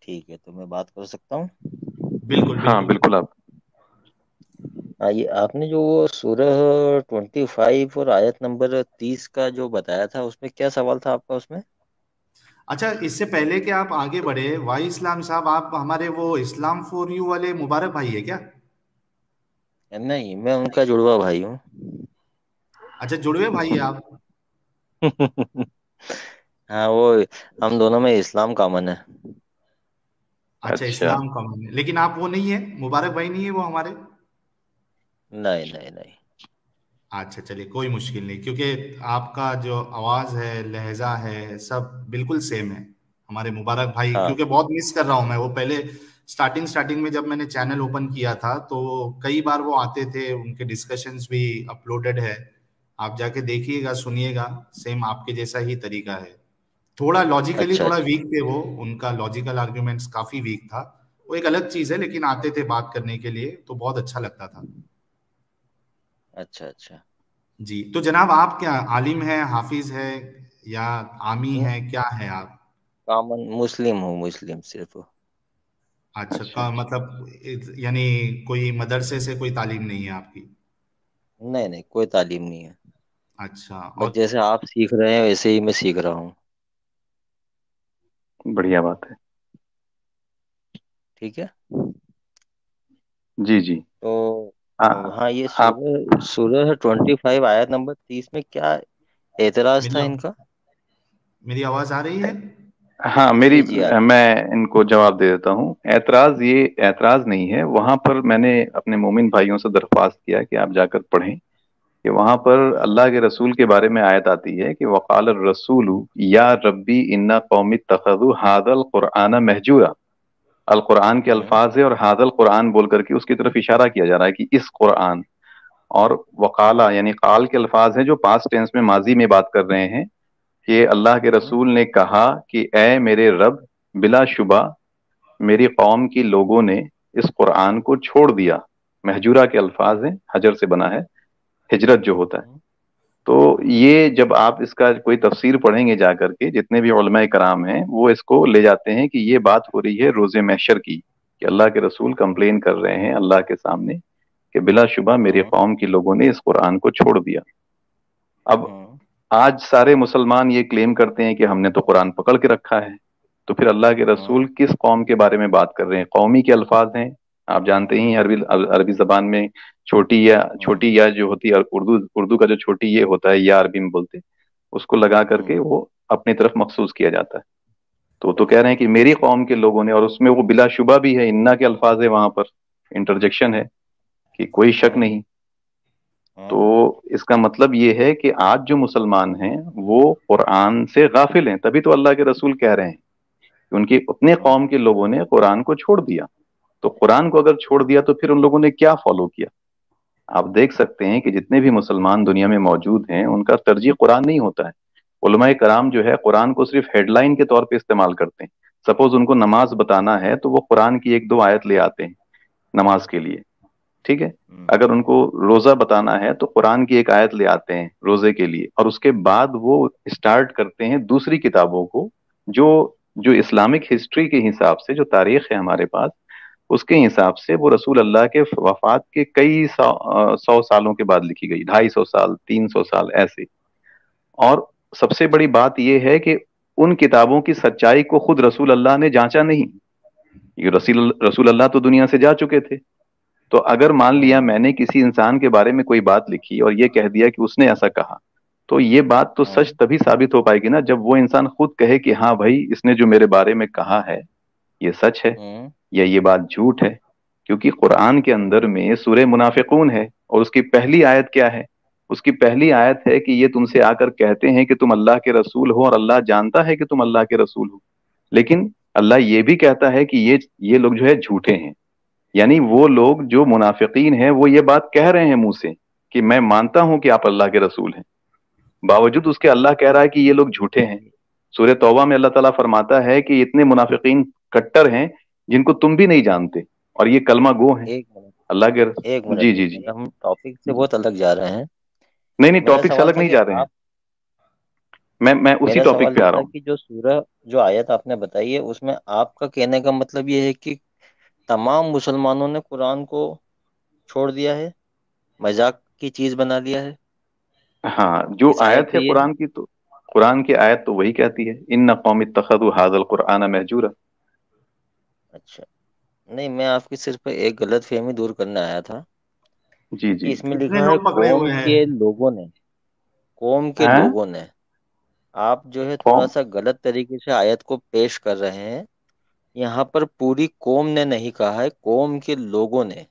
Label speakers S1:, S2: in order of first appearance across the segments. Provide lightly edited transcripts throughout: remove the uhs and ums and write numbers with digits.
S1: ٹھیک ہے، تو میں بات کر سکتا ہوں؟
S2: بالکل
S3: ہاں
S2: بالکل.
S3: بالکل آپ.
S1: یہ آپ نے جو وہ سورہ 25 اور آیت نمبر 30 کا جو بتایا تھا، اس میں کیا سوال تھا آپ کا اس میں؟
S2: اچھا، اس سے پہلے کہ آپ آگے بڑھے وائی اسلام صاحب، آپ ہمارے وہ اسلام فور یو والے مبارک بھائی ہے کیا؟
S1: نہیں، میں ان کا جڑوا بھائی ہوں۔
S2: اچھا، جڑوے بھائی ہے آپ.
S1: ہاں، وہ ہم دونوں میں اسلام کامن ہے۔
S2: اچھا،
S3: اچھا.
S2: اسلام کامن ہے، لیکن آپ وہ نہیں ہے، مبارک بھائی نہیں ہے وہ ہمارے.
S1: نہیں نہیں نہیں۔
S2: اچھا چلیے، کوئی مشکل نہیں، کیونکہ آپ کا جو آواز ہے، لہجہ ہے، سب بالکل سیم ہے ہمارے مبارک بھائی.
S1: ہاں
S2: کیونکہ بہت مس کر رہا ہوں میں، وہ پہلے سٹارٹنگ میں جب میں نے چینل اوپن کیا تھا تو کئی بار وہ آتے تھے، ان کے ڈسکشنز بھی اپلوڈڈ ہے، آپ جا کے دیکھیے گا، سنیے گا، سیم آپ کے جیسا ہی طریقہ ہے. تھوڑا لاجیکلی
S1: اچھا
S2: تھوڑا
S1: اچھا
S2: ویک تھے وہ، ان کا لاجیکل آرگیومنٹس کافی ویک تھا. وہ ایک الگ چیز ہے، لیکن آتے تھے بات کرنے کے لیے تو بہت اچھا لگتا تھا.
S1: اچھا اچھا۔
S2: جی، تو جناب آپ کیا عالم ہیں، حافظ ہے، یا عامی ہے، کیا ہے آپ؟
S1: کامن مسلم ہوں، مسلم صرف۔
S2: اچھا،
S3: اچھا.
S2: مطلب یعنی کوئی مدرسے سے کوئی تعلیم نہیں ہے آپ کی؟
S1: نہیں نہیں، کوئی تعلیم نہیں ہے،
S2: اچھا.
S1: بس
S2: اور
S1: جیسے آپ سیکھ رہے ہیں ویسے ہی میں سیکھ رہا ہوں۔
S3: بڑھیا بات ہے.
S1: ٹھیک ہے،
S3: جی جی.
S1: تو
S3: آ-
S1: ہاں، یہ
S3: آپ.
S1: سورہ 25 آیت نمبر 30 میں کیا اعتراض
S2: میری
S1: تھا ان کا؟
S2: میری آواز آ رہی ہے؟
S3: ہاں
S1: جی جی آ رہی
S3: میں ان کو جواب دے دیتا ہوں. یہ اعتراض نہیں ہے. وہاں پر میں نے اپنے مومن بھائیوں سے درخواست کیا کہ آپ جا کر پڑھیں کہ وہاں پر
S1: ہے۔
S3: اللہ کے رسول کے بارے میں آیت آتی ہے کہ وقال الرسول یا ربی ان قوم اتخذوا ھذا القرآن مہجورا. القرآن کے
S1: ہوں
S3: الفاظ ہے اور ھذا القرآن بول کر کے اس کی طرف اشارہ کیا جا رہا ہے کہ اس قرآن. اور وقالا یعنی قال کے الفاظ ہیں جو پاسٹ ٹینس میں ماضی میں بات کر رہے ہیں کہ اللہ کے
S1: ہوں
S3: رسول نے کہا کہ اے میرے رب، بلا شبہ میری قوم کی لوگوں نے اس قرآن کو چھوڑ دیا. مہجورہ کے الفاظ ہیں، حجر سے بنا ہے، ہجرت جو ہوتا ہے.
S1: ہوں
S3: تو یہ جب آپ اس کا کوئی تفسیر پڑھیں گے جا کر کے، جتنے بھی علماء کرام ہیں وہ اس کو لے جاتے ہیں کہ یہ بات ہو رہی ہے روز محشر کی، کہ اللہ کے رسول کمپلین کر رہے ہیں اللہ کے سامنے کہ بلا شبہ میری
S1: ہوں
S3: قوم کی لوگوں نے اس قرآن کو چھوڑ دیا. اب
S1: ہوں
S3: آج سارے مسلمان یہ کلیم کرتے ہیں کہ ہم نے تو قرآن پکڑ کے رکھا ہے. تو پھر اللہ کے رسول
S1: ہوں
S3: کس قوم کے بارے میں بات کر رہے ہیں؟ قومی کے الفاظ ہیں. آپ جانتے ہی ہیں عربی زبان میں
S1: ہوں
S3: چھوٹی یا جو ہوتی ہے، اردو کا جو چھوٹی یہ ہوتا ہے یا عربی میں بولتے ہیں، اس کو لگا کر کے
S1: ہوں
S3: وہ اپنی طرف مخصوص کیا جاتا ہے. تو کہہ رہے ہیں کہ میری قوم کے لوگوں نے، اور اس میں وہ بلا شبہ بھی ہے، انا کے الفاظ ہے، وہاں پر انٹرجیکشن ہے کہ کوئی شک
S1: ہوں
S3: نہیں. تو
S1: ہوں
S3: اس کا مطلب یہ ہے کہ آج جو مسلمان ہیں وہ قرآن سے غافل ہیں. تبھی تو اللہ کے رسول کہہ رہے ہیں کہ ان کی اپنے
S1: ہوں
S3: قوم کے لوگوں نے قرآن کو چھوڑ دیا. تو قرآن کو اگر چھوڑ دیا تو پھر ان لوگوں نے کیا فالو کیا؟ آپ دیکھ سکتے ہیں کہ جتنے بھی مسلمان دنیا میں موجود ہیں ان کا ترجیح قرآن نہیں ہوتا ہے. علماء کرام جو ہے قرآن کو صرف ہیڈ لائن کے طور پہ استعمال کرتے ہیں. سپوز ان کو نماز بتانا ہے تو وہ قرآن کی ایک دو آیت لے آتے ہیں نماز کے لیے، ٹھیک ہے.
S1: ہوں
S3: اگر ان کو روزہ بتانا ہے تو قرآن کی ایک آیت لے آتے ہیں روزے کے لیے، اور اس کے بعد وہ اسٹارٹ کرتے ہیں دوسری کتابوں کو جو جو اسلامک ہسٹری کے حساب سے، جو تاریخ ہے ہمارے پاس اس کے حساب سے، وہ رسول اللہ کے وفات کے کئی سو سالوں کے بعد لکھی گئی، 250 سال، 300 سال ایسے. اور سب سے بڑی بات یہ ہے کہ ان کتابوں کی سچائی کو خود رسول اللہ نے جانچا نہیں. یہ رسول اللہ تو دنیا سے جا چکے تھے. تو اگر مان لیا
S1: ہوں
S3: میں نے کسی انسان کے بارے میں کوئی بات لکھی اور یہ کہہ دیا کہ اس نے ایسا کہا، تو یہ بات تو
S1: ہوں
S3: سچ تبھی ثابت ہو پائے گی نا جب وہ انسان خود کہے کہ ہاں بھائی اس نے جو میرے بارے میں کہا ہے یہ سچ ہے
S1: ہوں
S3: یا یہ بات جھوٹ ہے. کیونکہ قرآن کے اندر میں سورہ منافقون ہے، اور اس کی پہلی آیت کیا ہے؟ اس کی پہلی آیت ہے کہ یہ تم سے آ کر کہتے ہیں کہ تم اللہ کے رسول ہو، اور اللہ جانتا ہے کہ تم اللہ کے رسول ہو، لیکن اللہ یہ بھی کہتا ہے کہ یہ لوگ جو ہے جھوٹے ہیں. یعنی وہ لوگ جو منافقین ہیں وہ یہ بات کہہ رہے ہیں منہ سے کہ میں مانتا ہوں کہ آپ اللہ کے رسول ہیں، باوجود اس کے اللہ کہہ رہا ہے کہ یہ لوگ جھوٹے ہیں. سورہ توبہ میں اللہ تعالیٰ فرماتا ہے کہ اتنے منافقین کٹر ہیں جن کو تم بھی نہیں جانتے، اور یہ کلمہ گو ہیں
S1: ایک منٹ
S3: اللہ کے
S1: ایک
S3: جی
S1: منٹ
S3: جی
S1: ایک
S3: جی
S1: منٹ ہم ٹاپک سے
S3: جی.
S1: بہت الگ جا رہے ہیں.
S3: نہیں نہیں،
S1: میرا
S3: ٹاپک سے
S1: سوال
S3: الگ
S1: تھا
S3: نہیں
S1: کہ
S3: جا رہے ہیں.
S1: آپ
S3: میں اسی
S1: میرا
S3: ٹاپک
S1: سوال
S3: پہ
S1: یہ
S3: آ رہا
S1: تھا
S3: ہوں.
S1: کہ جو سورہ، جو آیت آپ نے بتائی ہے، اس میں آپ کا کہنے کا مطلب یہ ہے کہ تمام مسلمانوں نے قرآن کو چھوڑ دیا ہے، مذاق کی چیز بنا لیا ہے؟
S3: ہاں، جو
S1: اس آیت
S3: آیت
S1: سے
S3: ہے
S1: یہ ہے؟
S3: قرآن کی، تو قرآن کی آیت تو وہی کہتی ہے ان قوم اتخذوا ھذا القرآن مہجورا.
S1: اچھا، نہیں میں آپ کی صرف ایک غلط فہمی دور کرنے آیا تھا
S3: جی
S1: کہ
S3: جی.
S1: اس میں
S2: کتنے
S1: لکھا ہے
S2: لوگ پکڑے
S1: قوم
S2: ہوئے ہیں؟
S1: کے لوگوں نے، قوم کے
S3: ہاں،
S1: لوگوں نے، آپ جو ہے تھوڑا
S3: قوم،
S1: سا غلط طریقے سے آیت کو پیش کر رہے ہیں. یہاں پر پوری قوم نے نہیں کہا ہے، قوم کے لوگوں نے،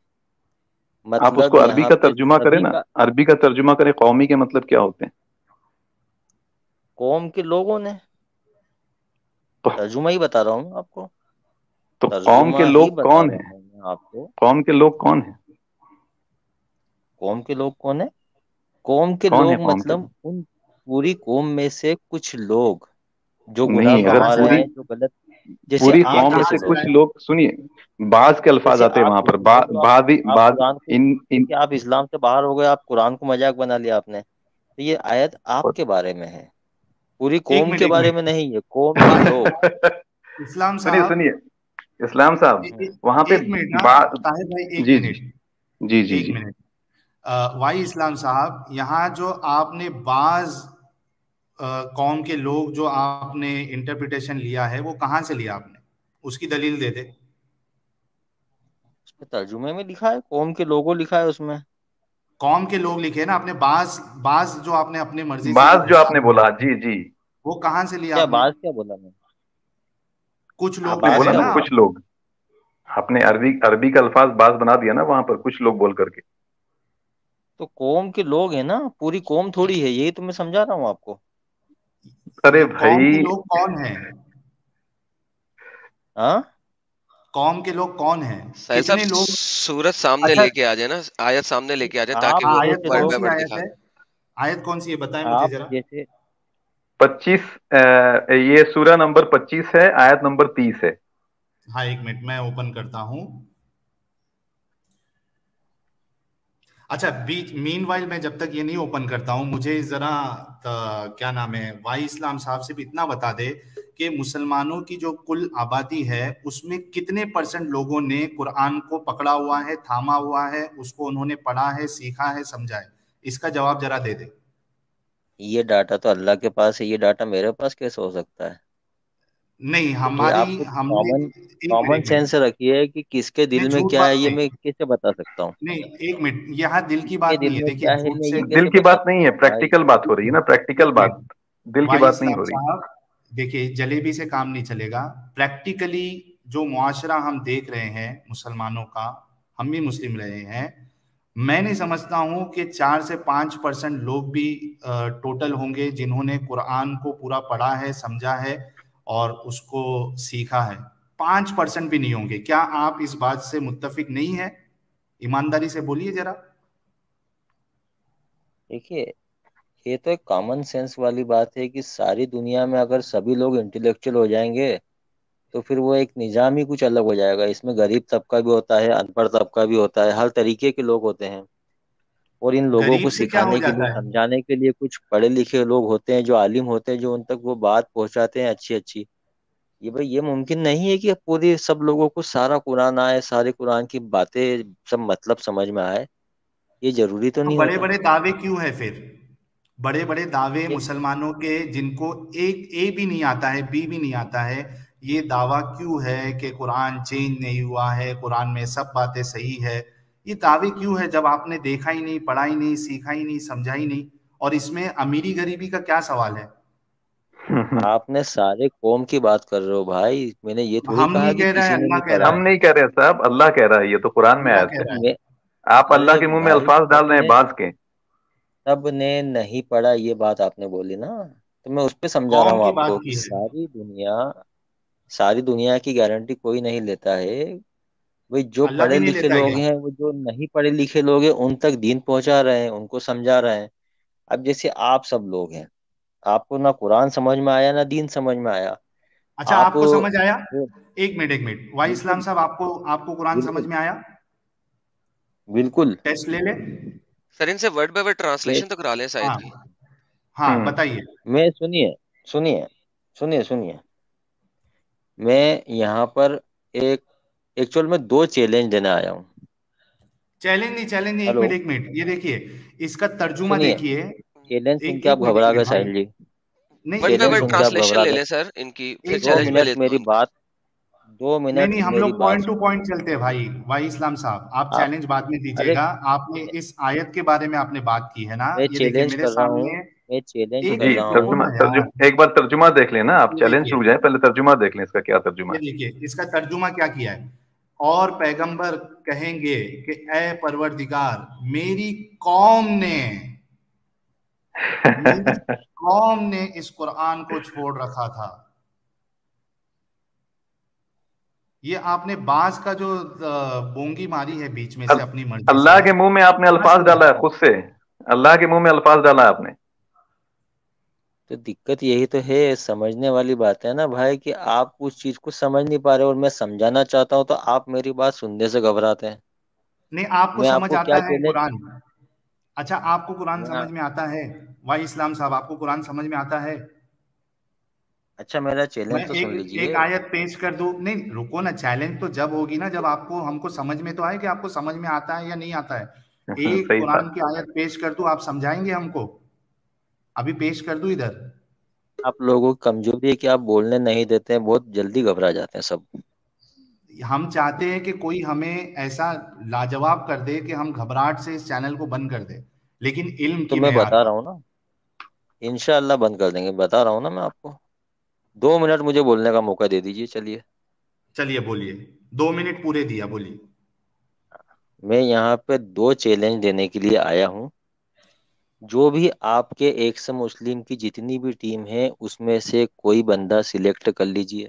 S3: آپ اس
S1: مطلب
S3: کو عربی
S1: یہاں
S3: کا
S1: پہ
S3: ترجمہ کریں
S1: سبھی
S3: نا،
S1: کا.
S3: عربی کا ترجمہ کریں قومی کے مطلب کیا ہوتے
S1: قوم کے لوگوں نے،
S3: ہیں؟
S1: ترجمہ ہی بتا رہا ہوں میں آپ کو،
S3: تو قوم
S1: ترجمہ
S3: کے
S1: ہی
S3: لوگ
S1: بتا
S3: کون
S1: رہا
S3: ہیں؟
S1: ہوں میں آپ کو.
S3: قوم کے لوگ کون ہیں؟
S1: قوم کے لوگ کون ہیں؟ قوم کے
S3: کون ہے
S1: لوگ
S3: قوم کے
S1: مطلب
S3: لوگ؟
S1: ان پوری قوم میں سے کچھ لوگ جو گناہ
S3: نہیں،
S2: یہ
S3: اگر
S2: کہاں
S1: کما
S2: سے
S1: رہے
S3: پوری
S1: ہیں، جو غلط، جیسے
S3: پوری
S2: یہ
S1: آپ
S3: قوم میں
S2: کہاں
S3: سے
S1: جیسے
S2: سے
S1: لوگ
S3: کچھ
S1: ہیں،
S2: لائے؟
S3: لوگ سنیے، بعض کے الفاظ
S1: جیسے
S3: آتے ہیں
S1: آپ
S3: وہاں پر،
S1: جیسے لوگ، جو
S3: بعض
S1: آپ
S3: بعض
S1: قرآن کو،
S3: ان
S1: دیکھیے آپ اسلام سے باہر ہو گئے، آپ قرآن کو مذاق بنا لیا آپ نے. تو یہ آیت آپ کے بارے میں ہے، پوری
S2: ایک
S1: قوم
S2: منٹ
S1: کے
S2: ایک
S1: بارے
S2: منٹ
S1: میں نہیں ہے، قوم کے لوگ.
S2: اسلام
S3: سنیے
S2: صاحب،
S3: سنیے، اسلام صاحب
S1: ہوں.
S3: وہاں پہ
S2: ایک منٹ نا
S3: بعض،
S2: طاہر بھائی، ایک
S3: جی جی
S2: منٹ،
S3: جی جی
S2: ایک
S3: جی.
S2: منٹ. وائی اسلام صاحب، یہاں جو آپ نے بعض قوم کے لوگ جو آپ نے انٹرپریٹیشن لیا ہے، وہ کہاں سے لیا آپ نے؟ اس کی دلیل دے دے.
S1: اس میں ترجمے میں لکھا ہے، قوم کے لوگوں لکھا ہے اس میں.
S2: قوم کے لوگ لکھے نا، آپ نے بعض بعض جو آپ نے اپنے مرضی سے
S3: بعض جو آپ نے
S2: استعمال
S3: بولا،
S2: کیا،
S3: جی جی.
S2: وہ کہاں سے لیا
S1: کیا
S2: آپ نے؟
S1: باز کیا بولا میں؟
S2: کچھ لوگ
S3: آپ نے
S2: پہ
S1: باز
S3: بولا
S2: ہے
S1: کیا
S3: نا
S2: نا.
S1: بولا؟
S3: کچھ لوگ، آپ نے عربی کا الفاظ بعض بنا دیا نا وہاں پر، کچھ لوگ بول کر کے.
S1: تو قوم کے لوگ ہیں نا، پوری قوم تھوڑی ہے، یہی تو میں سمجھا رہا ہوں آپ کو.
S3: ارے
S2: یہ قوم کے
S3: بھائی،
S2: لوگ کون ہیں؟
S1: ہاں،
S2: قوم کے لوگ کون ہیں؟
S4: ساحل صاحب
S2: کتنے لوگ؟
S4: سورج سامنے
S2: اچھا،
S4: لے کے آ جائے نا، آیت سامنے لے کے آ جائے تاکہ
S1: آپ
S4: وہ
S2: آیت
S4: ورڈ
S2: کون
S1: جیسے
S4: بائی
S2: سی
S4: ورڈ
S2: آیت
S4: دکھا.
S2: ہے؟ آیت کون سی ہے، بتائیں مجھے
S1: آپ
S2: ذرا.
S1: جیسے
S3: 25، یہ سورہ نمبر 25 ہے، آیت نمبر 30 ہے.
S2: ہاں ایک منٹ میں اوپن کرتا ہوں. اچھا، مین وائل میں جب تک یہ نہیں اوپن کرتا ہوں، مجھے ذرا کیا نام ہے، وائی اسلام صاحب سے بھی اتنا بتا دے کہ مسلمانوں کی جو کل آبادی ہے اس میں کتنے % لوگوں نے قرآن کو پکڑا ہوا ہے، تھاما ہوا ہے، اس کو انہوں نے پڑھا ہے، سیکھا ہے، سمجھا ہے؟ اس کا جواب ذرا دے دے.
S1: یہ ڈاٹا تو اللہ کے پاس ہے، یہ ڈاٹا میرے پاس کیسے ہو سکتا ہے؟
S2: نہیں،
S1: دیکھیے
S2: ہماری،
S1: آپ کچھ
S2: ہم نے،
S1: کامن
S2: ایک منٹ
S1: کامن
S2: ایک منٹ،
S1: سینس رکھیے کہ کس کے
S2: نہیں
S1: دل میں
S2: جھوٹ
S1: کیا ہے،
S2: بات
S1: یہ
S2: نہیں،
S1: میں کیسے بتا سکتا ہوں؟
S2: نہیں ایک منٹ، یہاں دل
S1: کس
S2: کی
S1: کے
S2: بات
S1: دل
S2: نہیں ہے،
S1: میں
S2: دیکھیے
S1: کیا ہے،
S2: جھوٹ
S1: میں
S2: سے.
S1: یہ
S3: دل
S1: کیسے
S3: کی
S1: بتا
S3: بات نہیں
S1: سکتا
S3: ہے،
S1: ہوں بھائی؟
S3: پریکٹیکل بات ہو رہی ہے نا، پریکٹیکل
S2: ایک
S3: بات.
S2: منٹ
S3: دل کی
S2: بھائی
S3: بات نہیں
S2: اسلام
S3: ہو رہی.
S2: صاحب، دیکھیے جلیبی سے کام نہیں چلے گا. پریکٹیکلی جو معاشرہ ہم دیکھ رہے ہیں مسلمانوں کا، ہم بھی مسلم رہے ہیں، میں نہیں سمجھتا ہوں کہ 4 سے 5% لوگ بھی ٹوٹل ہوں گے جنہوں نے قرآن کو پورا پڑھا ہے، سمجھا ہے اور اس کو سیکھا ہے. 5% بھی نہیں ہوں گے. کیا آپ اس بات سے متفق نہیں ہیں؟ ایمانداری سے بولیے ذرا.
S1: دیکھیے یہ تو ایک کامن سینس والی بات ہے کہ ساری دنیا میں اگر سبھی لوگ انٹلیکچوئل ہو جائیں گے تو پھر وہ ایک نظام ہی کچھ الگ ہو جائے گا. اس میں غریب طبقہ بھی ہوتا ہے، ان پڑھ طبقہ بھی ہوتا ہے، ہر طریقے کے لوگ ہوتے ہیں. اور ان لوگوں کو
S2: غریب سے کیا ہو
S1: سکھانے کے لیے،
S2: جاتا ہے؟
S1: سمجھانے کے لیے کچھ پڑھے لکھے لوگ ہوتے ہیں، جو عالم ہوتے ہیں، جو ان تک وہ بات پہنچاتے ہیں اچھی اچھی. یہ بھائی یہ ممکن نہیں ہے کہ پوری سب لوگوں کو سارا قرآن آئے، سارے قرآن کی باتیں سب مطلب سمجھ میں آئے. یہ ضروری تو نہیں
S2: بڑے
S1: ہوتا.
S2: بڑے دعوے کیوں ہے پھر؟ بڑے بڑے دعوے
S1: یہ
S2: مسلمانوں کے، جن کو ایک اے بھی نہیں آتا ہے، بی بھی نہیں آتا ہے، یہ دعویٰ کیوں ہے کہ قرآن چینج نہیں ہوا ہے، قرآن میں سب باتیں صحیح ہے؟ یہ دعوے کیوں ہے جب آپ نے دیکھا ہی نہیں، پڑھا ہی نہیں، سیکھا ہی نہیں، سمجھا ہی نہیں؟ اور اس میں امیری غریبی کا کیا سوال ہے؟
S1: آپ نے سارے قوم کی بات کر رہے ہو بھائی، میں نے یہ تھوڑی
S2: ہم
S1: کہا
S2: نہیں
S1: کہ
S2: کہہ رہے ہیں،
S1: کسی نے
S2: اللہ
S1: نہیں
S2: کہہ
S1: پڑھا
S2: رہا
S3: ہم
S1: ہے.
S2: ہے.
S3: نہیں کہہ رہے صاحب، اللہ کہہ رہا ہے، یہ تو قرآن میں
S2: اللہ
S3: آیا
S2: کہہ
S3: ہے.
S2: رہا ہے.
S1: میں
S3: آپ اللہ
S1: ارے
S3: کے منہ میں
S1: بھائی
S3: الفاظ ڈال رہے ہیں بعض کے.
S1: سب نے نہیں پڑھا، یہ بات آپ نے بولی نا، تو میں اس پہ سمجھا رہا
S2: قوم
S1: ہوں
S2: کی
S1: آپ
S2: بات
S1: کو کہ
S2: کی ہے.
S1: ساری دنیا کی گارنٹی کوئی نہیں لیتا ہے. بھائی جو
S2: اللہ بھی
S1: پڑھے
S2: نہیں
S1: لکھے
S2: لیتا ہے
S1: لوگ
S2: کیا؟
S1: ہیں، وہ جو نہیں پڑھے لکھے لوگ ہیں ان تک دین پہنچا رہے ہیں، ان کو سمجھا رہے ہیں. اب جیسے آپ سب لوگ ہیں، آپ کو نہ قرآن سمجھ میں آیا نہ دین سمجھ میں آیا.
S2: اچھا،
S1: آپ
S2: آپ کو سمجھ آیا؟
S1: وہ-
S2: ایک منٹ ایک منٹ، وائی اسلام
S1: بالکل
S2: صاحب، آپ کو قرآن
S1: بالکل
S2: سمجھ میں آیا؟
S1: بالکل.
S2: ٹیسٹ لے لے.
S4: سر ان سے ورڈ بائی ورڈ
S1: یہ
S4: ٹرانسلیشن تو کرا لیں
S2: ہاں،
S4: شاید کی.
S2: ہاں بتائیے.
S1: میں سنیے سنیے سنیے سنیے میں یہاں پر ایک ایکچوئل میں دو چیلنج دینے آیا ہوں.
S2: چیلنج نہیں,
S1: ہلو
S2: ایک منٹ یہ دیکھیے, اس کا ترجمہ
S1: سنیے,
S2: دیکھیے.
S1: چیلنج سن کے
S2: ایک
S1: آپ
S2: منٹ
S1: گھبرا گئے
S2: بھائی,
S1: ساحل جی.
S2: نہیں
S4: ورڈ
S2: ایک
S4: بائی
S1: چیلنج
S2: منٹ
S4: ورڈ
S1: سن کے آپ
S4: ٹرانسلیشن
S1: گھبرا
S4: لے
S1: گئے.
S4: لیں سر ان کی, پھر
S1: دو
S4: چیلنج میں
S1: منٹ
S4: لیتا
S1: میری
S4: ہوں.
S1: بات, 2 منٹ
S2: نہیں ہم
S1: میری
S2: لوگ
S1: بات
S2: پوائنٹ ٹو
S1: سنیے
S2: پوائنٹ چلتے ہیں بھائی اسلام صاحب, آپ
S1: آپ.
S2: چیلنج بعد میں دیجیے
S1: ارے
S2: گا. آپ نے اس آیت کے بارے میں آپ نے بات کی ہے نا,
S1: میں
S2: یہ دیکھیے
S1: چیلنج
S2: میرے
S1: کر رہا ہوں,
S2: سامنے.
S1: میں چیلنج
S2: ایک
S3: جی
S1: کر رہا
S2: منٹ رکو
S1: ہوں.
S3: ترجمہ,
S2: نا یار.
S3: ایک بار ترجمہ دیکھ لیں نا آپ,
S2: یہ
S3: چیلنج
S2: دیکھیے
S3: رک جائے, پہلے ترجمہ دیکھ لیں اس کا کیا ترجمہ
S2: یہ
S3: ہے.
S2: دیکھیے اس کا ترجمہ کیا کیا ہے. اور پیغمبر کہیں گے کہ اے پروردگار, میری قوم نے اس قرآن کو چھوڑ رکھا تھا. یہ آپ نے بعض کا جو بونگی ماری ہے بیچ میں سے اپنی مرضی
S3: اللہ
S2: سے,
S3: کے منہ میں آپ نے
S2: سمجھ
S3: الفاظ
S2: رہے
S3: ڈالا ہے
S2: ہیں.
S3: خود سے, اللہ کے منہ میں الفاظ ڈالا ہے آپ نے.
S1: تو دقت یہی تو ہے, سمجھنے والی بات ہے نا بھائی, کہ آپ اس چیز کو سمجھ نہیں پا رہے اور میں سمجھانا چاہتا ہوں تو آپ میری بات سننے سے گھبراتے ہیں.
S2: نہیں آپ کو
S1: میں آپ
S2: سمجھ
S1: کو کیا
S2: آتا ہے
S1: چیلنج,
S2: قرآن. اچھا آپ کو قرآن
S1: میں
S2: سمجھ میں آتا ہے بھائی اسلام صاحب, آپ کو قرآن سمجھ میں آتا ہے.
S1: اچھا میرا
S2: میں
S1: چیلنج تو سن
S2: ایک
S1: لیجئے.
S2: آیت پیش کر دوں, نہیں رکو نا, چیلنج تو جب ہوگی نا جب آپ کو ہم کو سمجھ میں تو آئے کہ آپ کو سمجھ میں آتا ہے یا نہیں آتا ہے. ایک
S3: صحیح
S2: قرآن
S3: بات.
S2: کی آیت پیش کر دوں, آپ سمجھائیں گے ہم کو؟ ابھی پیش کر دوں ادھر.
S1: آپ لوگوں کی کمزوری ہے کہ آپ بولنے نہیں دیتے ہیں, بہت جلدی گھبرا جاتے ہیں سب.
S2: ہم چاہتے ہیں کہ کوئی ہمیں ایسا لاجواب کر دے کہ ہم گھبراہٹ سے اس چینل کو بند کر دے, لیکن علم
S1: تو
S2: کی
S1: میں
S2: معیار
S1: بتا
S2: پر.
S1: رہا ہوں نا, انشاءاللہ بند کر دیں گے, بتا رہا ہوں نا میں آپ کو. 2 منٹ مجھے بولنے کا موقع دے دیجئے. چلیے
S2: چلیے بولیے, 2 منٹ پورے دیا, بولیے.
S1: میں یہاں پہ 2 چیلنج دینے کے لیے آیا ہوں. جو بھی آپ کے ایک سے مسلم کی جتنی بھی ٹیم ہے اس میں سے کوئی بندہ سلیکٹ کر لیجئے.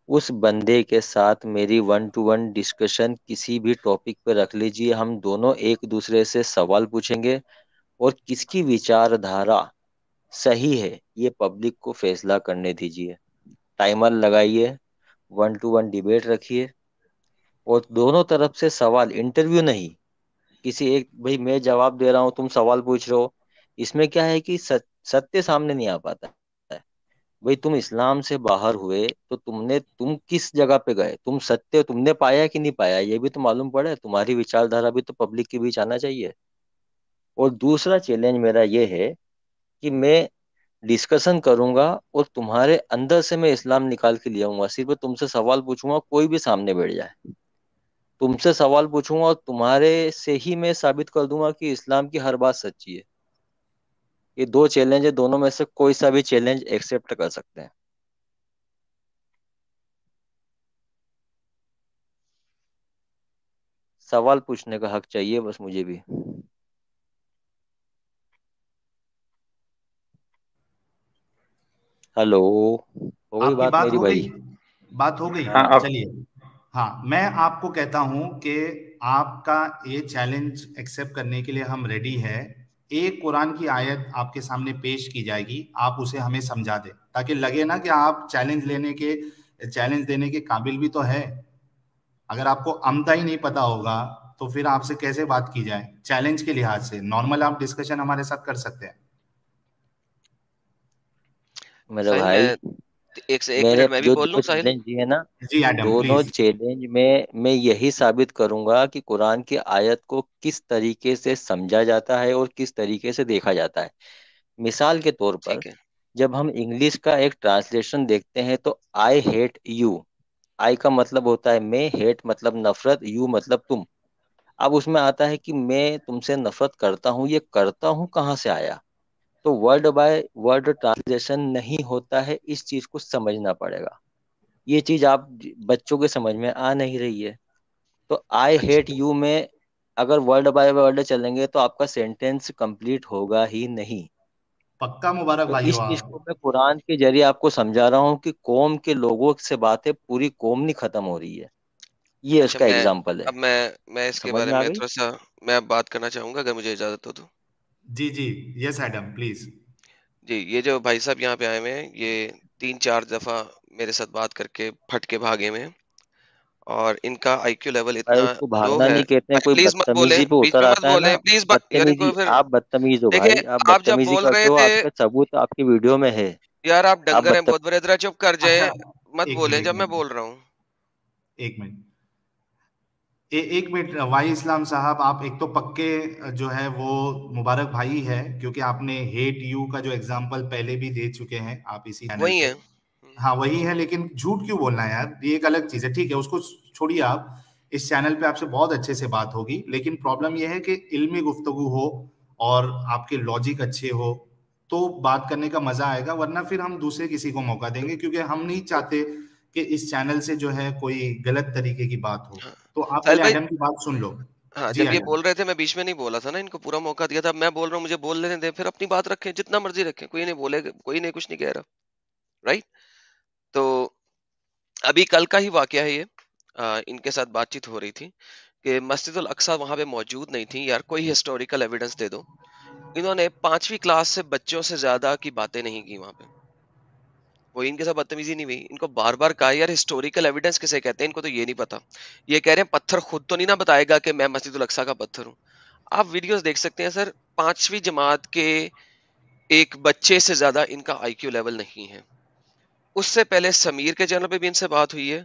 S1: اس بندے کے ساتھ میری 1-to-1 ڈسکشن کسی بھی ٹاپک پہ رکھ لیجئے. ہم دونوں ایک دوسرے سے سوال پوچھیں گے اور کس کی وچار دھارا صحیح ہے یہ پبلک کو فیصلہ کرنے دیجئے. ٹائمر لگائیے, 1-to-1 ڈیبیٹ رکھیے, اور دونوں طرف سے سوال, انٹرویو نہیں. کسی ایک, بھائی میں جواب دے رہا ہوں تم سوال پوچھ رہے ہو, اس میں کیا ہے کہ ستیہ سامنے نہیں آ پاتا ہے. بھائی تم اسلام سے باہر ہوئے تو تم کس جگہ پہ گئے, تم ستیہ تم نے پایا کہ نہیں پایا یہ بھی تو معلوم پڑے. تمہاری وچار دھارا بھی تو پبلک کے بیچ آنا چاہیے. اور دوسرا چیلنج میرا یہ ہے کہ میں ڈسکشن کروں گا اور تمہارے اندر سے میں اسلام نکال کے لے آؤں گا. صرف تم سے سوال پوچھوں گا, کوئی بھی سامنے بیٹھ جائے, تم سے سوال پوچھوں گا اور تمہارے سے ہی میں ثابت کر دوں گا کہ اسلام کی ہر بات سچی ہے. یہ 2 چیلنج ہے, دونوں میں سے کوئی سا بھی چیلنج ایکسپٹ کر سکتے ہیں. سوال پوچھنے کا حق چاہیے بس مجھے بھی. ہلو, ہو گئی
S2: آپ کی بات
S1: میری
S2: ہو
S1: بھائی؟
S2: گئی, بات ہو گئی.
S3: ہاں
S1: ہاں.
S3: اب
S2: چلیے, ہاں میں آپ کو کہتا ہوں کہ آپ کا یہ چیلنج ایکسپٹ کرنے کے لیے ہم ریڈی ہے. ایک قرآن کی آیت آپ کے سامنے پیش کی جائے گی, آپ اسے ہمیں سمجھا دیں تاکہ لگے نا کہ آپ چیلنج دینے کے قابل بھی تو ہے. اگر آپ کو عمدہ ہی نہیں پتا ہوگا تو پھر آپ سے کیسے بات کی جائے. چیلنج کے لحاظ سے نارمل آپ ڈسکشن ہمارے ساتھ کر سکتے ہیں.
S1: میرے
S4: ساحل میں
S1: بھائی,
S4: ایک
S1: میرے
S4: منٹ میں بھی
S1: جو
S4: بول
S1: 2
S4: لوں ساحل.
S1: چیلنج دیے نا,
S2: جی ایڈم
S1: دونوں
S2: پلیز.
S1: چیلنج میں یہی ثابت کروں گا کہ قرآن کی آیت کو کس طریقے سے سمجھا جاتا ہے اور کس طریقے سے دیکھا جاتا ہے. مثال کے طور پر,
S4: ٹھیک ہے.
S1: جب ہم انگلش کا ایک ٹرانسلیشن دیکھتے ہیں تو آئی ہیٹ یو, آئی کا مطلب ہوتا ہے میں, ہیٹ مطلب نفرت, یو مطلب تم. اب اس میں آتا ہے کہ میں تم سے نفرت کرتا ہوں, یہ کرتا ہوں کہاں سے آیا؟ تو ورڈ بائی ورڈ ٹرانسلیشن نہیں ہوتا ہے, اس چیز کو سمجھنا پڑے گا. یہ چیز آپ بچوں کے سمجھ میں آ نہیں رہی ہے. تو آئی ہیٹ
S4: اچھا
S1: یو میں اگر ورڈ بائی ورڈ چلیں گے تو آپ کا سینٹینس کمپلیٹ ہوگا ہی نہیں.
S2: پکا مبارک
S1: تو
S2: بھائی ہو
S1: اس چیز
S2: آپ.
S1: کو میں قرآن کے ذریعے آپ کو سمجھا رہا ہوں کہ قوم کے لوگوں سے باتیں, پوری قوم نہیں ختم ہو رہی ہے. یہ اس
S4: اچھا
S1: کا
S4: میں
S1: ایگزامپل ہے.
S4: اب میں اس کے
S1: سمجھ
S4: بارے
S1: میں آ
S4: میں
S1: گئی؟
S4: تھوڑا سا میں اب بات کرنا چاہوں گا اگر مجھے اجازت ہو تو.
S2: جی جی یس ایڈم پلیز.
S4: جی, یہ جو بھائی صاحب یہاں پہ آئے ہوئے ہیں یہ 3-4 دفعہ میرے ساتھ بات کر کے پھٹ کے بھاگے ہوئے ہیں, اور ان کا آئی کیو لیول
S1: بھائی
S4: اتنا
S1: اس کو
S4: لو
S1: بھاگنا
S4: ہے.
S1: نہیں کہتے ہیں،
S4: بھائی
S1: کوئی
S4: پلیز مت بولیں،
S1: بدتمیزی پہ
S4: بیچ
S1: اتر
S4: میں مت
S1: آتا ہے نا.
S4: بولیں پلیز. یار ان کو
S1: بدتمیزی،
S4: پھر
S1: آپ بدتمیز ہو
S4: دیکھیں.
S1: بھائی، آپ
S4: آپ جب
S1: بدتمیزی
S4: بول
S1: کرتے
S4: رہے
S1: ہو،
S4: تھے
S1: آپ کا ثبوت آپ کی ویڈیو میں ہے.
S4: یار آپ
S1: آپ
S4: ڈنگر ہیں
S1: بدتمیز
S4: بہت بڑے، ذرا چپ کر جائیں.
S2: اچھا
S4: مت
S2: ایک منٹ
S4: بولیں
S2: ایک
S4: جب میں
S2: منٹ
S4: بول رہا ہوں.
S2: ایک منٹ ایک منٹ وائی اسلام صاحب، آپ ایک تو پکے جو ہے وہ مبارک بھائی ہے، کیونکہ آپ نے ہیٹ یو کا جو ایگزامپل پہلے بھی دے چکے ہیں آپ اسی چینل
S4: وہی
S2: پہ.
S4: ہے.
S2: ہاں وہی ہے، لیکن جھوٹ کیوں بولنا ہے یار، یہ ایک الگ چیز ہے. ٹھیک ہے اس کو چھوڑیے، آپ اس چینل پہ آپ سے بہت اچھے سے بات ہوگی، لیکن پرابلم یہ ہے کہ علمی گفتگو ہو اور آپ کے لاجک اچھے ہو تو بات کرنے کا مزہ آئے گا، ورنہ پھر ہم دوسرے کسی کو موقع دیں گے، کیونکہ ہم نہیں چاہتے کہ اس چینل سے جو ہے کوئی غلط طریقے کی بات ہو.
S4: ہاں
S2: تو آپ
S4: ساحل
S2: پہلے
S4: بھائی.
S2: ایڈم کی بات سن لو.
S4: ہاں
S2: جی
S4: جب یہ
S2: ایڈم.
S4: بول رہے تھے میں بیچ میں نہیں بولا تھا نا، ان کو پورا موقع دیا تھا. میں بول رہا ہوں مجھے بول لینے دیں، پھر اپنی بات رکھیں جتنا مرضی رکھیں، کوئی نہیں بولے گا، کوئی نہیں کچھ نہیں کہہ رہا. رائٹ. تو ابھی کل کا ہی واقعہ ہے یہ. ان کے ساتھ بات چیت ہو رہی تھی کہ مسجد الاقصی وہاں پہ موجود نہیں تھی. یار کوئی ہسٹوریکل ایویڈنس دے دو. انہوں نے 5ویں کلاس سے بچوں سے زیادہ کی باتیں نہیں کی وہاں پہ. کوئی ان کے ساتھ بدتمیزی نہیں ہوئی. ان کو بار بار کہا یار ہسٹوریکل ایویڈنس کسے کہتے ہیں، ان کو تو یہ نہیں پتا. یہ کہہ رہے ہیں پتھر خود تو نہیں نہ بتائے گا کہ میں مسجد الاقصی کا پتھر ہوں. آپ ویڈیوز دیکھ سکتے ہیں سر. 5ویں جماعت کے ایک بچے سے زیادہ ان کا آئی کیو لیول نہیں ہے. اس سے پہلے سمیر کے چینل پہ بھی ان سے بات ہوئی ہے،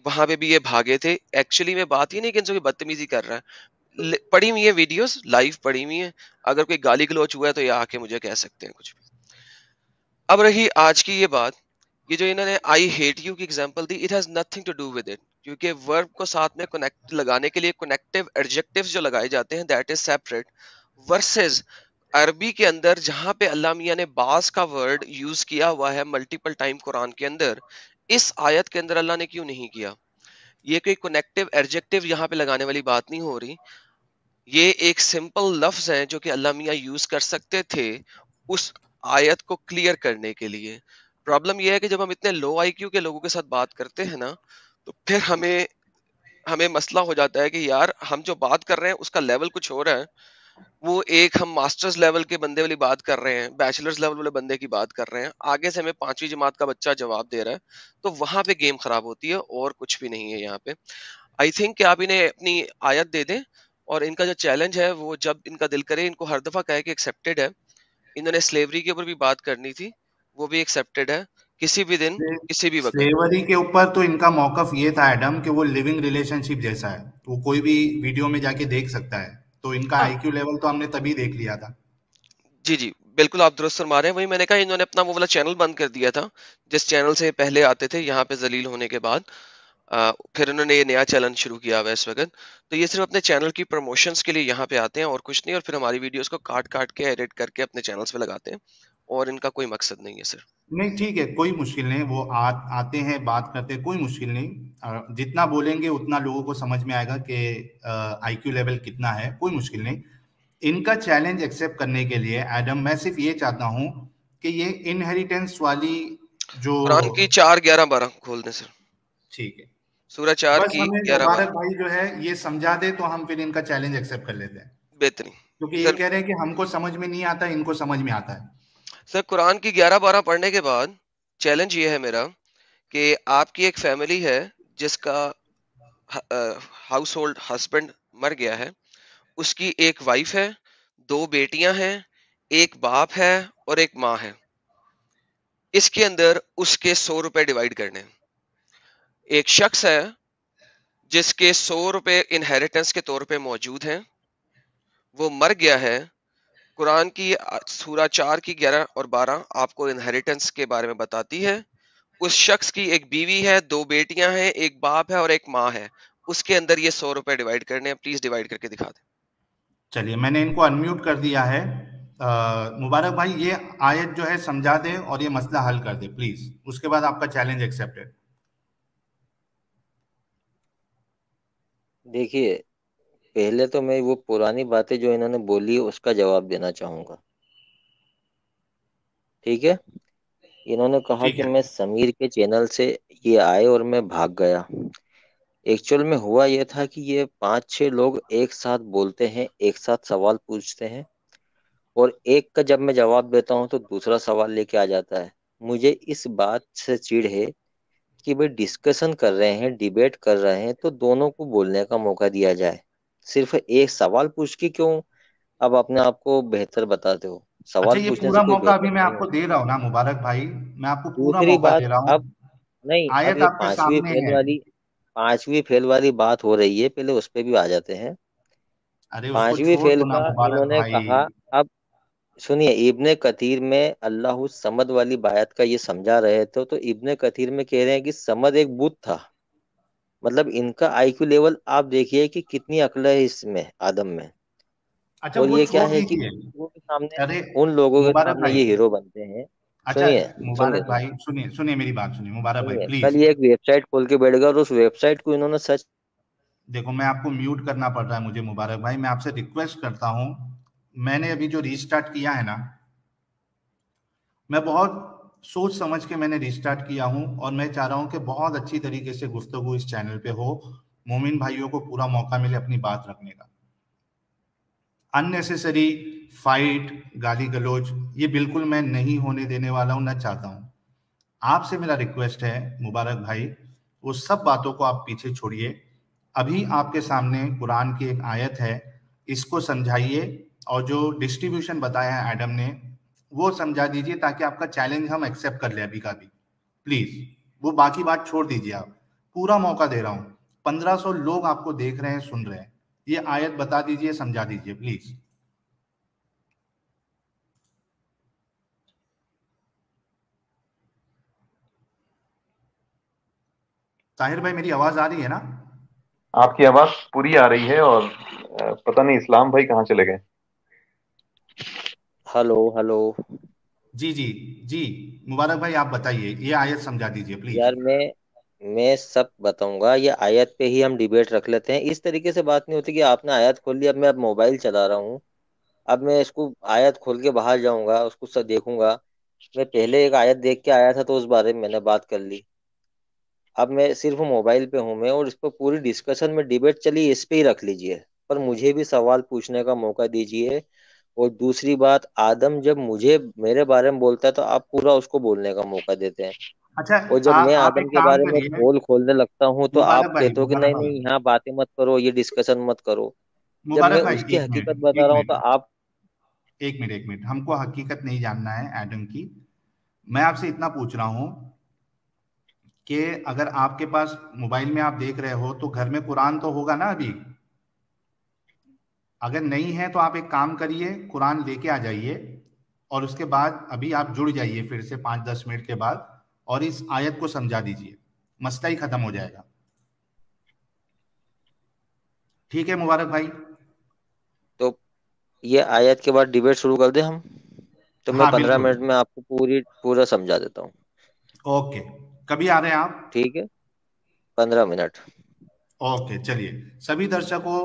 S4: وہاں پہ بھی یہ بھاگے تھے. ایکچولی میں بات ہی نہیں کہ ان سے کوئی بدتمیزی کر رہا ہے. پڑی ہوئی ہے ویڈیوز، لائیو پڑی ہوئی ہیں. اگر کوئی گالی گلوچ ہوا ہے تو یہ آ کے مجھے کہہ سکتے ہیں کچھ بھی. اب رہی آج کی یہ بات، یہ جو انہوں نے آئی ہیٹ یو کی ایگزامپل دی، it has nothing to do with it. کیونکہ ورب کو ساتھ میں کنیکٹ لگانے کے لیے کنیکٹیو ایڈجیکٹیوز جو لگائے جاتے ہیں دیٹ از سیپریٹ. ورسز عربی کے اندر جہاں پہ اللہ میاں نے باس کا ورڈ یوز کیا ہوا ہے ملٹیپل ٹائم قرآن کے اندر، اس آیت کے اندر اللہ نے کیوں نہیں کیا؟ یہ کوئی کنیکٹیو ایڈجیکٹیو یہاں پہ لگانے والی بات نہیں ہو رہی. یہ ایک سمپل لفظ ہے جو کہ اللہ میاں یوز کر سکتے تھے اس آیت کو کلیئر کرنے کے لیے. پرابلم یہ ہے کہ جب ہم اتنے لو آئی کیو کے لوگوں کے ساتھ بات کرتے ہیں نا، تو پھر ہمیں مسئلہ ہو جاتا ہے کہ یار ہم جو بات کر رہے ہیں اس کا لیول کچھ ہو رہا ہے. وہ ایک ہم ماسٹرز لیول کے بندے والی بات کر رہے ہیں، بیچلرز لیول والے بندے کی بات کر رہے ہیں، آگے سے ہمیں 5ویں جماعت کا بچہ جواب دے رہا ہے. تو وہاں پہ گیم خراب ہوتی ہے اور کچھ بھی نہیں ہے یہاں پہ. آئی تھنک کہ آپ انہیں اپنی آیت دے دیں، اور ان کا جو چیلنج ہے وہ جب ان کا دل کرے ان کو ہر دفعہ کہے کہ ایکسیپٹیڈ ہے. انہوں نے سلیوری کے اوپر بھی بات کرنی تھی، وہ بھی ایکسیپٹیڈ ہے کسی بھی دن کسی بھی وقت.
S2: سلیوری کے اوپر تو ان کا موقف یہ تھا ایڈم کہ وہ لیونگ ریلیشن شپ جیسا ہے، وہ کوئی بھی ویڈیو میں جا کے دیکھ سکتا ہے. تو ان کا
S4: ہاں
S2: آئی کیو لیول تو ہم نے تبھی دیکھ لیا تھا.
S4: جی جی بالکل آپ درست فرما رہے ہیں. وہی میں نے کہا انہوں نے اپنا وہ والا چینل بند کر دیا تھا جس چینل سے پہلے آتے تھے یہاں پہ ذلیل ہونے کے بعد. پھر انہوں نے یہ نیا چیلنج شروع کیا ہوا ہے اس وقت. تو یہ صرف اپنے چینل کی پروموشنز کے لیے یہاں پہ آتے ہیں اور کچھ نہیں، اور پھر ہماری ویڈیوز کو کاٹ کاٹ کے ایڈٹ کر کے اپنے چینلز پہ لگاتے ہیں، اور ان کا کوئی مقصد نہیں ہے سر.
S2: نہیں ٹھیک ہے، کوئی مشکل نہیں، وہ آتے ہیں بات کرتے ہیں، کوئی مشکل نہیں. جتنا بولیں گے اتنا لوگوں کو سمجھ میں آئے گا کہ آئی کیو لیول کتنا ہے. کوئی مشکل نہیں. ان کا چیلنج ایکسیپٹ کرنے کے لیے ایڈم میں صرف یہ چاہتا ہوں کہ یہ انہیریٹنس والی جو
S4: قرآن کی 4:11-12 کھول دیں سر.
S2: ٹھیک ہے،
S4: سورہ 4
S2: بس
S4: کی
S2: ہمیں
S4: 11-12.
S2: مبارک بھائی جو ہے یہ سمجھا دے تو ہم پھر ان کا چیلنج ایکسیپٹ کر لیتے ہیں،
S4: بہترین.
S2: کیونکہ
S4: سر
S2: یہ کہہ رہے ہیں کہ ہم کو سمجھ میں نہیں آتا، ان کو سمجھ میں آتا ہے.
S4: سر قرآن کی 11-12 پڑھنے کے بعد چیلنج یہ ہے میرا کہ آپ کی ایک فیملی ہے جس کا ہاؤس ہولڈ ہسبینڈ مر گیا ہے، اس کی ایک وائف ہے، 2 بیٹیاں ہیں، ایک باپ ہے اور ایک ماں ہے. اس کے اندر اس کے 100 روپے ڈیوائڈ کرنے ہیں. ایک شخص ہے جس کے 100 روپے انہیریٹنس کے طور پہ موجود ہیں، وہ مر گیا ہے. قرآن کی سورہ 4 کی 11 اور 12 آپ کو انہیریٹنس کے بارے میں بتاتی ہے. اس شخص کی ایک بیوی ہے، 2 بیٹیاں ہیں، ایک باپ ہے اور ایک ماں ہے. اس کے اندر یہ 100 روپے ڈیوائڈ کرنے ہیں. پلیز ڈیوائڈ کر کے دکھا دیں.
S2: چلیے میں نے ان کو انمیوٹ کر دیا ہے. مبارک بھائی یہ آیت جو ہے سمجھا دے اور یہ مسئلہ حل کر دے پلیز، اس کے بعد آپ کا چیلنج ایکسیپٹڈ.
S1: دیکھیے پہلے تو میں وہ پرانی باتیں جو انہوں نے بولی اس کا جواب دینا چاہوں گا. ٹھیک ہے، انہوں نے کہا
S2: ٹھیک
S1: کہ
S2: ہے.
S1: میں سمیر کے چینل سے یہ آئے اور میں بھاگ گیا. ایکچول میں ہوا یہ تھا کہ یہ 5-6 لوگ ایک ساتھ بولتے ہیں، ایک ساتھ سوال پوچھتے ہیں، اور ایک کا جب میں جواب دیتا ہوں تو دوسرا سوال لے کے آ جاتا ہے. مجھے اس بات سے چڑ ہے کہ بھائی ڈسکشن کر رہے ہیں، ڈیبیٹ کر رہے ہیں، تو دونوں کو بولنے کا موقع دیا جائے. صرف ایک سوال پوچھ کے کیوں اب اپنے آپ کو بہتر بتاتے ہو؟
S2: اچھا،
S1: سوال
S2: یہ
S1: پوچھنے سے
S2: پورا
S1: کوئی
S2: موقع ابھی
S1: بہتر
S2: میں
S1: نہیں
S2: آپ کو
S1: ہوتا.
S2: دے رہا ہوں نا مبارک بھائی، میں آپ کو پورا
S1: دوسری
S2: موقع
S1: بات،
S2: دے رہا
S1: اب
S2: ہوں.
S1: نہیں، اب
S2: آیت
S1: یہ
S2: آپ کے سامنے ہے.
S1: پانچویں فیل والی بات ہو رہی ہے، پہلے اس پہ بھی آ جاتے ہیں.
S2: ارے اس کو
S1: پانچویں
S2: چھوڑ
S1: فیل
S2: دو نا
S1: کا
S2: مبارک
S1: انہوں نے
S2: بھائی.
S1: کہا. اب سنیے، ابن کثیر میں اللہ الصمد والی بات کا یہ سمجھا رہے تھے، تو ابن کثیر میں کہہ رہے ہیں کہ صمد ایک بت تھا. مطلب ان کا آئی کیو لیول آپ دیکھیے کہ کتنی عقل ہے اس میں، آدم میں.
S2: اچھا
S1: اور
S2: وہ
S1: یہ
S2: چھوڑ
S1: کیا ہے کہ
S2: دیجئے.
S1: لوگوں کے سامنے،
S2: ارے
S1: ان لوگوں کے
S2: مبارک
S1: سامنے
S2: بھائی،
S1: یہ ہیرو بنتے ہیں.
S2: اچھا
S1: سنیے
S2: مبارک
S1: سنیے
S2: بھائی، سنیے میری بات سنیے مبارک بھائی
S1: سنیے،
S2: پلیز.
S1: کل یہ ایک ویب سائٹ کھول کے بیٹھ گیا اور اس ویب سائٹ کو انہوں نے سچ.
S2: دیکھو میں آپ کو میوٹ کرنا پڑ رہا ہے مجھے مبارک بھائی، میں آپ سے ریکویسٹ کرتا ہوں. میں نے ابھی جو ریسٹارٹ کیا ہے نا، میں بہت سوچ سمجھ کے میں نے ریسٹارٹ کیا ہوں، اور میں چاہ رہا ہوں کہ بہت اچھی طریقے سے گفتگو اس چینل پہ ہو، مومن بھائیوں کو پورا موقع ملے اپنی بات رکھنے کا. اننیسیسری فائٹ، گالی گلوچ، یہ بالکل میں نہیں ہونے دینے والا ہوں، نہ چاہتا ہوں. آپ سے میرا ریکویسٹ ہے مبارک بھائی، وہ سب باتوں کو آپ پیچھے چھوڑیے. ابھی آپ کے سامنے قرآن کی ایک آیت ہے، اس کو سمجھائیے، اور جو ڈسٹریبیوشن بتایا ہے ایڈم نے وہ سمجھا دیجیے، تاکہ آپ کا چیلنج ہم ایکسیپٹ کر لیں ابھی کا بھی. پلیز وہ باقی بات چھوڑ دیجیے. آپ پورا موقع دے رہا ہوں، 1500 لوگ آپ کو دیکھ رہے ہیں، سن رہے ہیں. یہ آیت بتا دیجیے، سمجھا دیجیے پلیز. طاہر بھائی میری آواز آ رہی ہے نا؟
S3: آپ کی آواز پوری آ رہی ہے، اور پتہ نہیں اسلام بھائی کہاں چلے گئے.
S1: Hello hello.
S2: جی جی جی مبارک بھائی آپ بتائیے، یہ آیت سمجھا دیجیے پلیز.
S1: یار میں سب بتاؤں گا، یہ آیت پہ ہی ہم ڈیبیٹ رکھ لیتے ہیں. اس طریقے سے بات نہیں ہوتی کہ آپ نے آیت کھول لی، اب میں موبائل چلا رہا ہوں، اب میں اس کو آیت کھول کے باہر جاؤں گا، اس کو سب دیکھوں گا. میں پہلے ایک آیت دیکھ کے آیا تھا، تو اس بارے میں میں نے بات کر لی. اب میں صرف موبائل پہ ہوں میں، اور اس پہ پوری ڈسکشن میں ڈیبیٹ چلی، اس پہ ہی رکھ لیجئے. پر مجھے بھی سوال پوچھنے کا موقع دیجئے. اور دوسری بات، آدم جب میرے بارے میں بولتا ہے تو آپ پورا اس کو بولنے کا موقع دیتے ہیں.
S2: اچھا
S1: اور جب میں
S2: آپ
S1: آدم
S2: ایک
S1: کے
S2: کام
S1: بارے میں
S2: کریے
S1: پول کھولنے لگتا ہوں تو
S2: مبارک
S1: آپ
S2: بھائی،
S1: کہتے ہو کہ
S2: مبارک
S1: نہیں
S2: بھائی،
S1: نہیں، یہاں باتیں مت کرو، یہ ڈسکشن مت کرو. جب میں
S2: مبارک بھائی
S1: اس کی
S2: ایک
S1: حقیقت
S2: منٹ
S1: بتا
S2: ایک
S1: رہا ہوں تو
S2: منٹ
S1: آپ.
S2: ایک منٹ، ہم کو حقیقت نہیں جاننا ہے ایڈم کی. میں آپ سے اتنا پوچھ رہا ہوں کہ اگر آپ کے پاس موبائل میں آپ دیکھ رہے ہو تو گھر میں قرآن تو ہوگا نا ابھی؟ اگر نہیں ہے تو آپ ایک کام کریے، قرآن لے کے آ جائیے، اور اس کے بعد ابھی آپ جڑ جائیے پھر سے 5-10 منٹ کے بعد، اور اس آیت کو سمجھا دیجیے، مسئلہ ہی ختم ہو جائے گا. ٹھیک ہے مبارک بھائی؟
S1: تو یہ آیت کے بعد ڈیبیٹ شروع کر دیں ہم. تو میں
S2: ہاں
S1: 15
S2: بالکل.
S1: منٹ میں آپ کو پورا سمجھا دیتا ہوں.
S2: اوکے، کبھی آ رہے ہیں آپ؟
S1: ٹھیک ہے، 15 منٹ.
S2: اوکے چلیے. سبھی درشکوں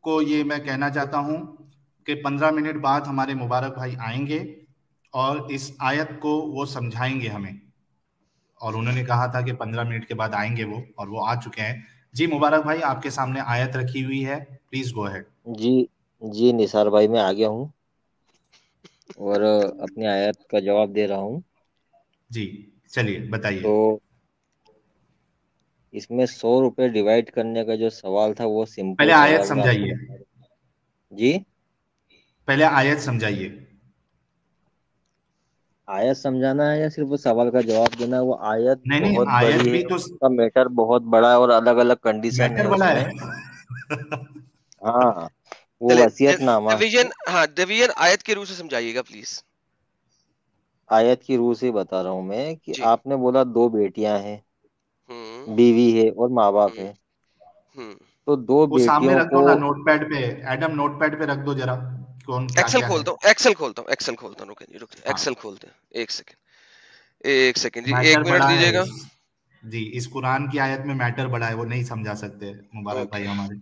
S2: کو یہ میں کہنا چاہتا ہوں کہ 15 منٹ بعد ہمارے مبارک بھائی آئیں گے، اور اس آیت کو وہ سمجھائیں گے ہمیں، اور انہوں نے کہا تھا کہ 15 منٹ کے بعد آئیں گے وہ، اور وہ آ چکے ہیں. جی مبارک بھائی، آپ کے سامنے آیت رکھی ہوئی ہے، پلیز گو ہیڈ.
S1: جی جی نثار بھائی، میں آ گیا ہوں اور اپنی آیت کا جواب دے رہا ہوں.
S2: جی چلیے بتائیے.
S1: تو اس میں 100 روپے ڈیوائڈ کرنے کا جو سوال تھا وہ
S2: پہلے
S1: سمپل
S2: آیت
S1: سوال میں آپ کو
S2: سمجھائیے،
S1: بتا دوں. جی،
S2: پہلے آیت سمجھائیے.
S1: آیت سمجھانا ہے یا صرف وہ سوال کا جواب دینا ہے؟ وہ آیت
S2: نہیں نہیں،
S1: بہت
S2: آیت
S1: بڑی ہے،
S2: بھی تو
S1: اس کا میٹر بہت بڑا ہے، اور الگ الگ کنڈیشن ہے
S2: میٹر
S1: اس
S2: بڑا
S1: میں.
S2: ہے.
S1: ہاں، وہ
S4: چلے
S1: وصیت نامہ
S4: ڈویژن،
S1: ہے.
S4: ہاں ڈویژن آیت کے روح سے سمجھائیے گا پلیز.
S1: آیت کی روح سے بتا رہا ہوں میں کہ
S4: جی.
S1: آپ نے بولا 2 بیٹیاں ہیں،
S4: ہوں
S1: بیوی ہے اور ماں باپ
S4: ہوں
S1: ہے.
S4: ہوں.
S1: تو 2
S2: وہ سامنے
S1: بیٹیوں
S2: رکھ
S1: کو.
S2: دو نا نوٹ پیڈ پہ، ایڈم نوٹ پیڈ پہ رکھ دو ذرا، کون کیا
S4: ایکسل
S2: کیا ہے.
S4: کھولتا ہوں، ایکسل کھولتا ہوں، ایکسل کھولتا ہوں، رکیں
S2: ہاں،
S4: ایکسل کھولتے ہیں. ایک سیکنڈ جی،
S2: میٹر
S4: 1 منٹ
S2: بڑا
S4: دیجیے
S2: ہے
S4: گا.
S2: جی، اس قرآن کی آیت میں میٹر بڑا ہے، وہ نہیں سمجھا سکتے مبارک
S4: اوکے،
S2: بھائی ہمارے.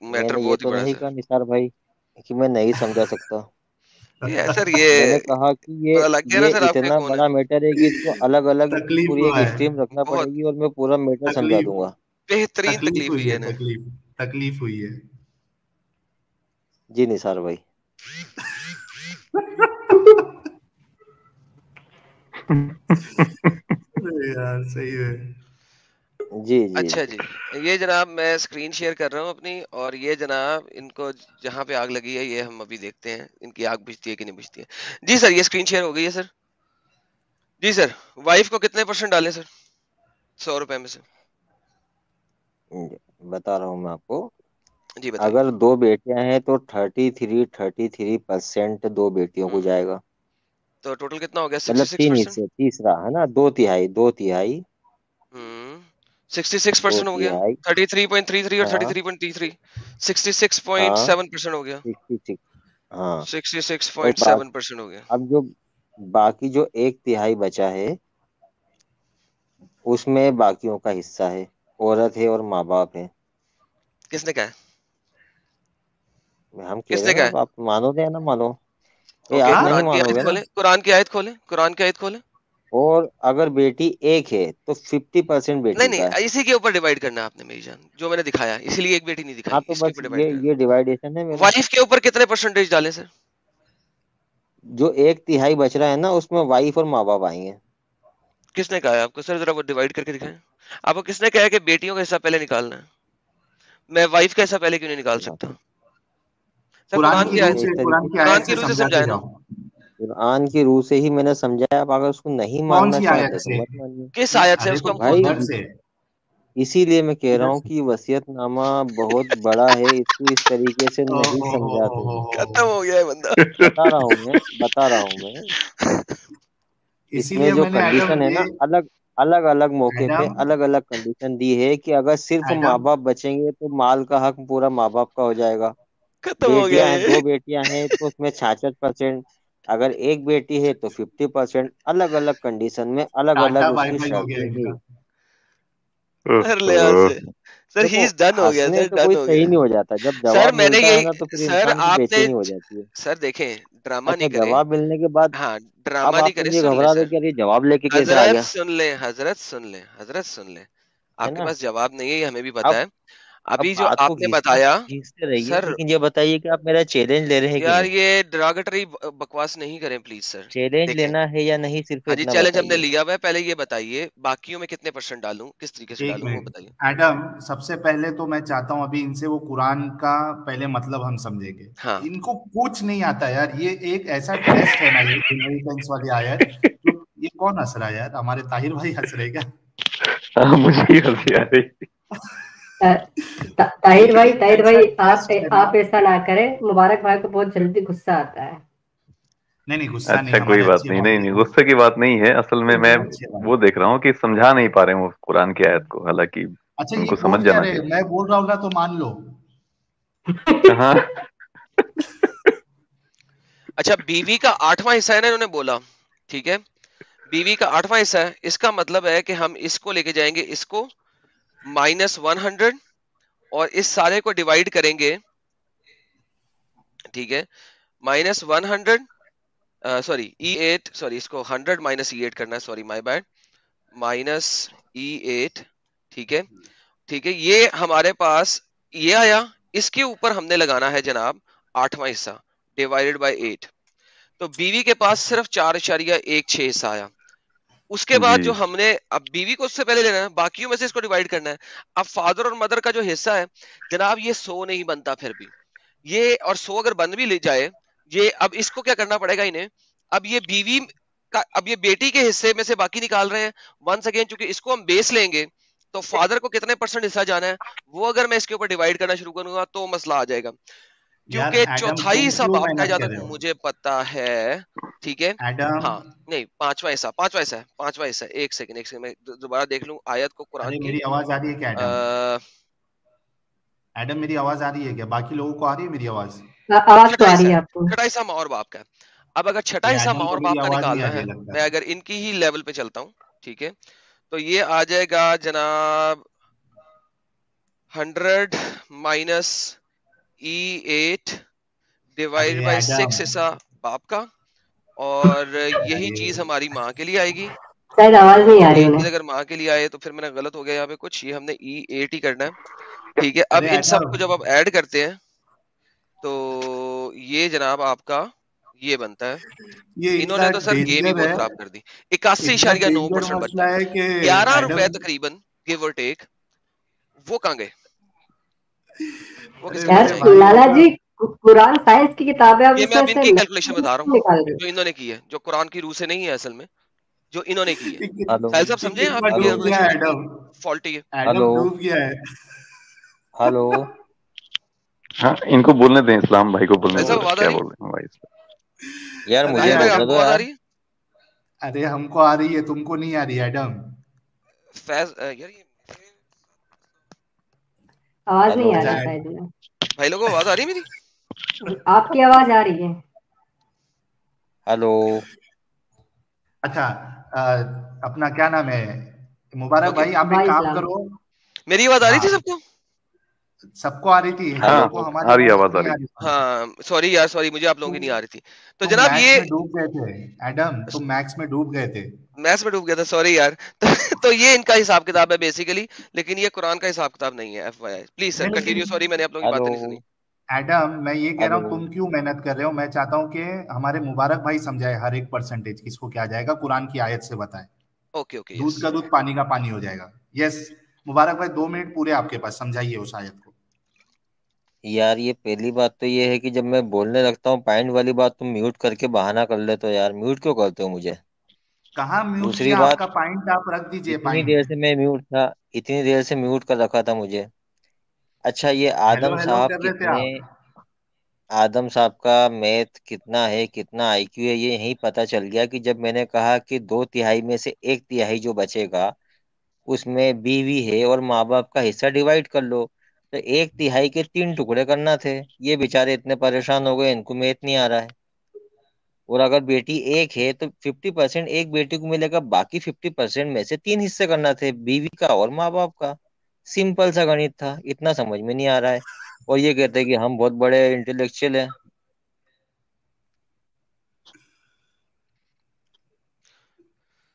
S1: میں
S4: میٹر
S1: نے یہ
S4: بہت ہی
S1: تو
S4: بڑا ہے
S1: نہیں
S4: سر.
S1: کہا نثار بھائی کہ میں نہیں سمجھا سکتا.
S4: یہ سر،
S1: میں
S4: یہ
S1: نے کہا کہ یہ
S4: پتا لگ گیا نا
S1: یہ
S4: سر آپ کے
S1: اتنا
S4: کون ہے.
S1: بڑا میٹر ہے کہ اس کو الگ الگ
S2: تکلیف
S1: پوری ایک
S2: ہوا ہے،
S1: اسٹریم رکھنا پڑے
S4: بہت
S1: گی، اور میں پورا میٹر سمجھا
S2: تکلیف
S1: دوں گا.
S4: بہترین
S2: تکلیف
S4: تکلیف
S2: ہوئی
S4: ہوئی
S2: ہے،
S4: ہے نا.
S2: تکلیف ہوئی ہے.
S1: جی نثار بھائی.
S2: ارے یار صحیح ہے.
S1: جی جی
S4: اچھا جی، یہ جناب میں اسکرین شیئر کر رہا ہوں اپنی، اور یہ جناب ان کو جہاں پہ آگ لگی ہے یہ ہم ابھی دیکھتے ہیں ان کی آگ بجھتی ہے کہ نہیں بجھتی ہے. جی سر یہ اسکرین شیئر ہو گئی ہے سر. جی سر وائف کو کتنے % ڈالیں سر 100 روپے میں سے؟
S1: بتا رہا ہوں میں آپ کو.
S4: جی بتائیے.
S1: اگر 2 بیٹیاں ہیں تو 33% 2 بیٹیوں کو جائے گا.
S4: تو ٹوٹل کتنا ہو گیا؟
S1: مطلب 3
S4: 66%.
S1: حصے، تیسرا ہے نا، 2 تہائی 2
S4: 66% ہو گیا.
S1: تہائی
S4: 33.33 اور
S1: ہاں
S4: 33.33
S1: ہاں
S4: 66.7% ہو گیا.
S1: 66 ہاں. اور
S4: 66.7% ہو گیا.
S1: اب جو باقی جو 1 تہائی بچا ہے اس میں باقیوں کا حصہ ہے، عورت ہے اور ماں باپ ہے.
S4: کس نے کہا؟
S1: ہم کہہ
S4: کس
S1: رہے
S4: نے
S1: ہیں نا،
S4: کہا؟
S1: اب آپ مانو گے یا نہ مانو.
S4: اوکے
S1: آپ نہیں
S4: قرآن کی
S1: مانو
S4: آیت
S1: گے نا.
S4: کھولیں، قرآن کی آیت کھولیں، قرآن کی آیت کھولیں.
S1: اور اگر بیٹی ایک ہے تو 50%
S4: نہیں
S1: بیٹی کا ہے.
S4: نہیں اسی کے اوپر ڈیوائڈ کرنا ہے آپ نے میری جان، جو میں نے دکھایا اسی لیے ایک بیٹی نہیں
S1: ہاں
S4: دکھائی،
S1: تو
S4: اس کے
S1: بس
S4: اوپر ڈیوائڈ
S1: یہ
S4: کرنا.
S1: ڈیوائڈیشن ہے میرا.
S4: وائف کے اوپر کتنے % ڈالیں سر؟
S1: جو 1 تہائی بچ رہا ہے نا اس میں وائف اور ماں باپ آئیں گے.
S4: کس نے کہا ہے آپ کو سر؟ ذرا وہ ڈیوائڈ کر کے دکھائیں. آپ کو کس نے کہا ہے کہ بیٹیوں کا حصہ پہلے نکالنا ہے؟ میں وائف کا حصہ پہلے کیوں نہیں نکال سکتا سر؟
S2: قرآن
S4: قرآن
S2: کی
S4: کی
S2: روح
S4: آیت،
S2: سے،
S1: اس طریقے
S2: قرآن کی
S4: قرآن
S2: آیت
S4: کی
S2: سے
S4: روح سے
S2: سمجھاتے
S4: سمجھائے نا.
S2: جاؤ.
S1: قرآن کی روح سے ہی میں نے سمجھایا. آپ اگر اس کو نہیں
S2: کون
S1: ماننا
S2: سی آیت
S1: چاہتے تو
S2: سے؟
S1: مت مانیے.
S4: کس آیت سے
S2: ارے
S4: اس کو
S2: تو
S4: ہم کھول
S1: بھائی
S4: دیں؟
S2: ادھر سے،
S1: اسی لیے میں کہہ رہا
S2: ادھر
S1: ہوں
S2: سے.
S1: کہ وصیت نامہ بہت بڑا ہے، اس کو اس طریقے سے
S2: او
S1: نہیں
S2: او او
S1: سمجھاتے
S2: او
S1: ہیں.
S2: او او.
S4: ختم ہو گیا ہے بندہ.
S1: بتا رہا ہوں میں. اس
S2: اسی
S1: میں
S2: لیے
S1: جو
S2: میں نے ایڈم
S1: کنڈیشن ہے نا،
S2: یہ
S1: الگ الگ موقع پہ
S2: ایڈم
S1: الگ الگ کنڈیشن دی ہے کہ اگر صرف ماں
S2: ایڈم
S1: باپ بچیں گے تو مال کا حق پورا ماں باپ کا ہو جائے گا.
S4: ختم ہو گیا
S1: بیٹیاں ہیں،
S4: یہ.
S1: 2 بیٹیاں ہیں تو اس میں 66%. اگر ایک بیٹی ہے تو 50%. الگ الگ کنڈیشن میں الگ
S2: ٹاٹا
S1: الگ اس
S2: بائی
S1: کی
S2: بائی ہو گیا
S1: شرطیں
S2: ان
S1: ہیں.
S2: کا.
S4: ہر لحاظ سے سر ہی
S1: دیکھو
S4: از ڈن ہو گیا
S1: ہنسنے
S4: سر،
S1: کا
S4: ڈن
S1: کوئی
S4: ہو
S1: صحیح
S4: گیا.
S1: نہیں ہو جاتا. جب
S4: سر
S1: جواب
S4: میں نے
S1: ملتا ہے نا تو
S4: یہی
S1: پھر
S4: سر
S1: انسان کی
S4: آپ نے
S1: بےچینی ہو جاتی ہے.
S4: سر دیکھیں ڈرامہ
S1: اچھا
S4: نہیں کریں.
S1: جواب ملنے کے بعد
S4: ہاں
S1: اب
S4: ڈرامہ نہیں
S1: آپ تو
S4: کریں،
S1: مجھے
S4: سن لیں
S1: گھبرا
S4: سر.
S1: دے کہ ارے جواب لے کے کیسے آ
S4: حضرت
S1: گیا.
S4: سن لیں، حضرت سن لیں، حضرت سن لیں.
S1: ہے
S4: آپ کے
S1: نا.
S4: پاس جواب نہیں ہے یہ ہمیں بھی
S1: اب
S4: پتا ہے.
S1: اب
S4: ابھی جو
S1: بات کو
S4: آپ نے بتایا
S1: کھینچتے رہیے،
S4: سر،
S1: لیکن یہ بتائیے کہ آپ میرا چیلنج لے رہے ہیں کہ
S4: یار
S1: نہیں.
S4: یہ ڈراگٹری بکواس نہیں کریں پلیز سر.
S1: چیلنج
S4: دیکھیں
S1: لینا ہے یا نہیں، صرف
S4: ہاں جی
S1: اتنا
S4: چیلنج ہم نے
S1: بتائیے.
S4: لیا ہوا ہے. پہلے یہ بتائیے باقیوں میں کتنے % ڈالوں، کس طریقے سے
S2: ایک
S4: ڈالوں وہ
S2: منٹ
S4: بتائیے.
S2: ایڈم، سب سے پہلے تو میں چاہتا ہوں ابھی ان سے وہ قرآن کا پہلے مطلب ہم سمجھیں گے.
S4: ہاں
S2: ان کو کچھ نہیں آتا یار. یہ ایک ایسا ٹیسٹ ہے نا، یہ انہیریٹنس والی آیت. جو یہ کون ہنس رہا ہے یار؟ ہمارے طاہر بھائی ہنس رہے کیا؟
S3: مجھے ہی ہنسی آ رہی.
S5: طاہر بھائی
S2: ایسا ٹیسٹ ہے نا.
S5: آپ ایسا نہ کریں. مبارک بھائی کو بہت جلدی غصہ آتا ہے.
S2: نہیں نہیں غصہ نہیں،
S3: اچھا کوئی
S2: ہمارے
S3: بات
S2: اچھے
S3: نہیں،
S2: بھائی
S3: نہیں
S2: ہیں.
S3: نہیں غصے کی بات نہیں ہے. اصل میں میں
S2: اچھے بھائی.
S3: وہ دیکھ رہا ہوں کہ سمجھا نہیں پا رہے ہیں وہ قرآن کی آیت کو، حالانکہ
S2: اچھا
S3: ان
S2: یہ
S3: کو سمجھ
S2: بول کیا
S3: جانا
S2: رہے؟
S3: چاہیے.
S2: میں بول رہا ہوں نا تو مان لو.
S3: ہاں
S4: اچھا بیوی کا 8واں حصہ ہے نا انہوں نے بولا، ٹھیک ہے. بیوی کا 8واں حصہ ہے، اس کا مطلب ہے کہ ہم اس کو لے کے جائیں گے، اس کو -100 اور اس سارے کو ڈیوائڈ کریں گے. ٹھیک ہے -100 سوری E8 سوری اس کو 100 -E8 کرنا ہے، سوری مائی بیڈ -E8. ٹھیک ہے ٹھیک ہے. یہ ہمارے پاس یہ آیا. اس کے اوپر ہم نے لگانا ہے جناب 8واں حصہ ڈیوائڈیڈ بائی 8. تو بیوی کے پاس صرف 4.16 حصہ آیا. اس کے بعد
S3: جی
S4: جو ہم نے اب بیوی کو اس سے پہلے لینا ہے، باقیوں میں سے اس کو ڈیوائڈ کرنا ہے. اب فادر اور مدر کا جو حصہ ہے جناب یہ 100 نہیں بنتا پھر بھی یہ، اور 100 اگر بن بھی لے جائے یہ، اب اس کو کیا کرنا پڑے گا انہیں. اب یہ بیوی کا، اب یہ بیٹی کے حصے میں سے باقی نکال رہے ہیں. ونس اگین چونکہ اس کو ہم بیس لیں گے تو فادر کو کتنے % حصہ جانا ہے وہ اگر میں اس کے اوپر ڈیوائڈ کرنا شروع کروں گا تو مسئلہ آ جائے گا.
S2: یار
S4: کیونکہ
S2: ایڈم
S4: چوتھائی
S2: تم
S4: حصہ
S2: کیوں
S4: باپ کا
S2: محنت
S4: جہاں
S2: کر
S4: تک
S2: رہے ہو؟
S4: مجھے پتا ہے. ٹھیک ہے
S2: ایڈم،
S4: ہاں نہیں پانچواں حصہ ہے. ایک سیکنڈ میں دوبارہ دیکھ لوں آیت کو قرآن
S2: ارے
S4: کی.
S2: میری آواز آ رہی ہے کیا ایڈم؟ ایڈم میری آواز آ رہی ہے کیا؟ باقی لوگوں کو آ رہی ہے میری آواز؟
S5: آواز تو
S4: چھٹا
S5: آ
S4: حصہ
S5: رہی
S4: ہے،
S5: ہے آپ کو.
S4: چھٹا حصہ ماں اور باپ کا ہے. اب اگر چھٹا
S2: یہ
S4: حصہ
S2: ایڈم
S4: ماں
S2: کو
S4: اور
S2: میری
S4: باپ کا
S2: آواز نہیں آ
S4: نکالنا
S2: رہی
S4: ہے،
S2: ہے لگتا
S4: میں
S2: ہے.
S4: اگر ان کی ہی لیول پہ چلتا ہوں ٹھیک ہے تو یہ آ جائے گا جناب 100 -E8 divide
S2: array
S4: by
S2: Adam
S4: 6 حصہ باپ کا، اور یہی چیز ہماری ماں کے لیے آئے گی.
S5: شاید آواز نہیں آ رہی
S4: یہی چیز
S5: انہیں.
S4: اگر ماں کے لیے آئے تو پھر میں نے غلط ہو گیا یہاں پہ کچھ، یہ ہم نے E8 ہی کرنا ہے. ٹھیک ہے اب
S2: ارے
S4: ان سب
S2: ایڈم
S4: کو جب آپ ایڈ کرتے ہیں تو یہ جناب آپ کا یہ بنتا ہے.
S2: یہ
S4: انہوں نے
S2: اتنا
S4: تو سر گیم ہی
S2: ڈینجر
S4: بہت
S2: ہے،
S4: خراب کر دی.
S2: اتنا
S4: 81.9%
S2: ڈینجر
S4: بچا
S2: مسئلہ
S4: ہے.
S2: ہے کہ
S4: 11 روپے
S2: ایڈم
S4: تقریباً give or take, وہ کہاں گئے؟ وہ کس کے
S5: یار
S4: پاس جائیں گے؟
S5: لالا جی قرآن سائنس کی کتاب ہے, اب
S4: یہ
S5: اس
S4: میں اب
S5: میں
S4: ان
S5: سے
S4: کی کیلکولیشن بتا رہا ہوں
S5: نکال رہے
S4: جو انہوں نے کی ہے, جو قرآن کی روح سے نہیں ہے اصل میں, جو انہوں نے کی ہے.
S1: ہلو
S4: ساحل صاحب سمجھیں آپ کی
S1: ہلو
S2: ڈوب گیا
S4: کیلکولیشن
S2: ایڈم,
S4: فالٹی ہے.
S1: ہلو
S2: ایڈم ڈوب گیا ہے.
S1: ہلو
S3: ہاں ان کو بولنے دیں, اسلام بھائی کو بولنے
S4: ساحل صاحب
S3: دیں,
S4: آواز آ
S3: کیا
S4: رہی
S3: بول رہے ہیں بھائی.
S1: یار
S2: ارے
S1: مجھے
S4: آصف بھائی آپ
S1: بولنے
S4: کو
S1: دو
S4: آواز آ
S1: یار.
S4: رہی ہے؟
S2: ارے ہم کو آ رہی ہے, تم کو نہیں آ رہی ہے ایڈم.
S4: فیض یار یہ
S5: آواز
S1: ہلو
S5: نہیں آ رہی
S2: اچھا
S5: سائڈ میں.
S4: بھائی لوگوں آواز آ رہی ہے میری؟
S5: آپ کی آواز آ رہی ہے.
S1: ہلو
S2: اچھا, اپنا کیا نام ہے, مبارک
S4: اوکے
S2: بھائی آپ ایک
S5: بھائی
S2: کام
S5: اسلام,
S2: کرو.
S4: میری آواز آ رہی
S2: ہاں
S4: تھی سب کو؟
S2: سب کو آ رہی تھی, ہم
S1: ہلو
S2: لوگ
S3: ہاں
S2: کو ہماری
S3: آ رہی ہے,
S2: آواز
S3: آواز آ
S2: نہیں
S3: رہی
S2: آ
S3: ہے.
S2: رہی تھی.
S4: ہاں سوری یار, سوری مجھے آپ لوگوں کی نہیں آ رہی تھی. تو
S2: تم
S4: جناب
S2: میکس
S4: یہ
S2: میں ڈوب گئے تھے ایڈم, تم میکس میں ڈوب گئے تھے.
S4: میتھس میں ڈوب گیا تھا, سوری یار. تو یہ ان کا حساب کتاب ہے بیسیکلی, لیکن یہ قرآن کا حساب کتاب نہیں ہے. F Y I please sir
S2: نہیں
S4: کنٹینیو,
S2: لیکن
S4: سوری میں نے آپ لوگوں کی
S1: ہلو
S4: باتیں نہیں سنی.
S2: ایڈم میں یہ کہہ رہا ہوں,
S1: ہلو
S2: تم کیوں محنت کر رہے ہو, میں چاہتا ہوں کہ ہمارے مبارک بھائی سمجھائے ہر ایک پرسنٹیج کس کو کیا جائے گا, قرآن کی آیت سے بتائے.
S4: اوکے اوکے
S2: دودھ
S4: یس.
S2: کا دودھ پانی کا پانی ہو جائے گا. یس مبارک بھائی 2 منٹ پورے آپ کے پاس, سمجھائیے اس آیت کو.
S1: یار یہ پہلی بات تو یہ ہے کہ جب میں بولنے لگتا ہوں پوائنٹ والی بات تم میوٹ کر کے بہانہ کر لیتے ہو یار, میوٹ کیوں کرتے ہو مجھے؟
S2: کہاں میوٹ
S1: دوسری
S2: کیا, آپ
S1: بات,
S2: کا پوائنٹ آپ رکھ دیجئے
S1: اتنی دیر
S2: پوائنٹ.
S1: سے میں میوٹ تھا, اتنی دیر سے میوٹ کر رکھا تھا مجھے. اچھا یہ
S2: ہیلو
S1: آدم
S2: ہیلو
S1: صاحب
S2: کر رہے تھے
S1: کتنے,
S2: آپ.
S1: آدم صاحب کا میتھ کتنا ہے, کتنا آئی کیو ہے, یہ یہیں پتا چل گیا کہ جب میں نے کہا کہ 2/3 میں سے 1/3 جو بچے گا اس میں بیوی ہے اور ماں باپ کا حصہ ڈیوائڈ کر لو, تو 1/3 کے 3 ٹکڑے کرنا تھے. یہ بےچارے اتنے پریشان ہو گئے, ان کو میتھ نہیں آ رہا ہے. اور اگر بیٹی ایک ہے تو 50% ایک بیٹی کو ملے گا, باقی 50% میں سے 3 حصے کرنا تھے, بیوی کا اور ماں باپ کا. سمپل سا گنت تھا, اتنا سمجھ میں نہیں آ رہا ہے. اور یہ کہتے ہیں کہ ہم بہت بڑے انٹلیکچوئل ہیں.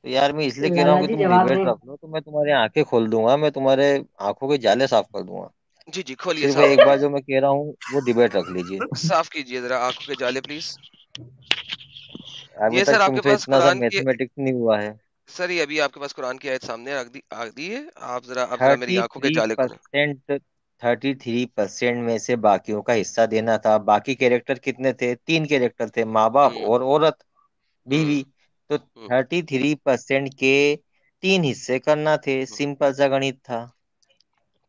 S1: تو یار میں اس لیے کہہ رہا ہوں
S5: لالا
S1: کہ
S5: جی
S1: تم
S5: جواب
S1: ڈیبیٹ
S5: دیں.
S1: رکھ لو, تو میں تمہاری آنکھیں کھول دوں گا, میں تمہارے آنکھوں کے جالے صاف کر دوں گا.
S4: جی جی کھولیے,
S1: صرف
S4: صاف
S1: ایک بار جو میں کہہ رہا ہوں وہ ڈیبیٹ رکھ لیجیے.
S4: صاف کیجیے ذرا آنکھوں کے جالے پلیز.
S1: ابھی
S4: یہ
S1: تک
S4: سر آپ
S1: تم
S4: کے
S1: سے
S4: پاس
S1: اتنا سا
S4: قرآن کی,
S1: میتھمیٹکس نہیں ہوا ہے.
S4: سر یہ ابھی آپ کے پاس قرآن کی آیت سامنے آ دی ہے, آپ ذرا میری آنکھوں کے جالے کھولیں.
S1: 33% 33% میں سے باقیوں کا حصہ دینا تھا. باقی کیریکٹر کتنے تھے؟ 3 کیریکٹر تھے, ماں باپ
S4: ہوں
S1: اور عورت
S4: ہوں
S1: بیوی. تو
S4: ہوں
S1: 33% کے 3 حصے کرنا تھے,
S4: ہوں.
S1: سمپل سا گنت تھا.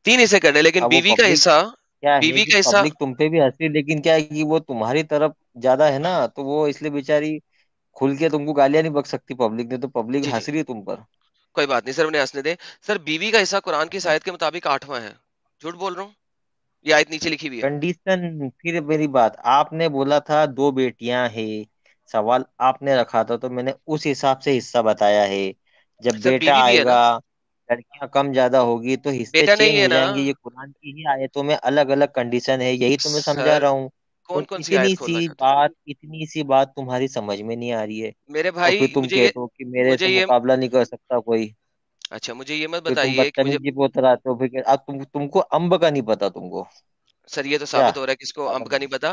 S4: 3 حصے کرنے, لیکن
S1: اب وہ
S4: بیوی کا
S1: پبلک
S4: حصہ,
S1: کیا ہے
S4: بیوی
S1: کہ
S4: کا حصہ.
S1: پبلک تم پہ بھی ہنسی, لیکن کیا ہے کہ وہ تمہاری طرف زیادہ ہے نا, تو وہ اس لیے بیچاری کھل کے تم کو گالیاں نہیں بک سکتی پبلک نے, تو پبلک
S4: جی جی
S1: ہنس رہی ہے تم پر.
S4: کوئی بات نہیں سر, انہیں ہنسنے دیں. سر بیوی کا حصہ قرآن کی آیت کے مطابق 8واں ہے, جھوٹ بول رہا ہوں؟ یہ آیت نیچے لکھی ہوئی ہے.
S1: کنڈیشن, پھر میری بات, آپ نے بولا تھا 2 بیٹیاں ہیں, سوال آپ نے رکھا تھا, تو میں نے اس حساب سے حصہ بتایا ہے. جب
S4: سر
S1: بیٹا
S4: بیوی بھی ہے
S1: آئے
S4: نا,
S1: گا, لڑکیاں کم زیادہ ہوگی تو حصے
S4: بیٹا
S1: چینج
S4: نہیں ہے
S1: ہو
S4: نا.
S1: جائیں گے. یہ قرآن کی ہی آیتوں میں الگ الگ کنڈیشن ہے, یہی تو میں سمجھا
S4: سر
S1: رہا ہوں. اور
S4: کون کون سی آیت کھولنا چاہتے ہیں
S1: اتنی سی بات تمہاری سمجھ میں نہیں آ رہی ہے,
S4: میرے
S1: اور
S4: بھائی؟
S1: پھر تم کہتے ہو کہ میرے سے مقابلہ نہیں کر سکتا کوئی.
S4: اچھا مجھے یہ مت
S1: پھر تم
S4: بتائیے کہ مجھے,
S1: بدتمیزی پہ اتر آتے ہو, پھر اب تم کو امب کا نہیں پتا تم کو.
S4: سر یہ تو
S1: کیا
S4: ثابت ہو رہا ہے کس کو امب کا نہیں پتا.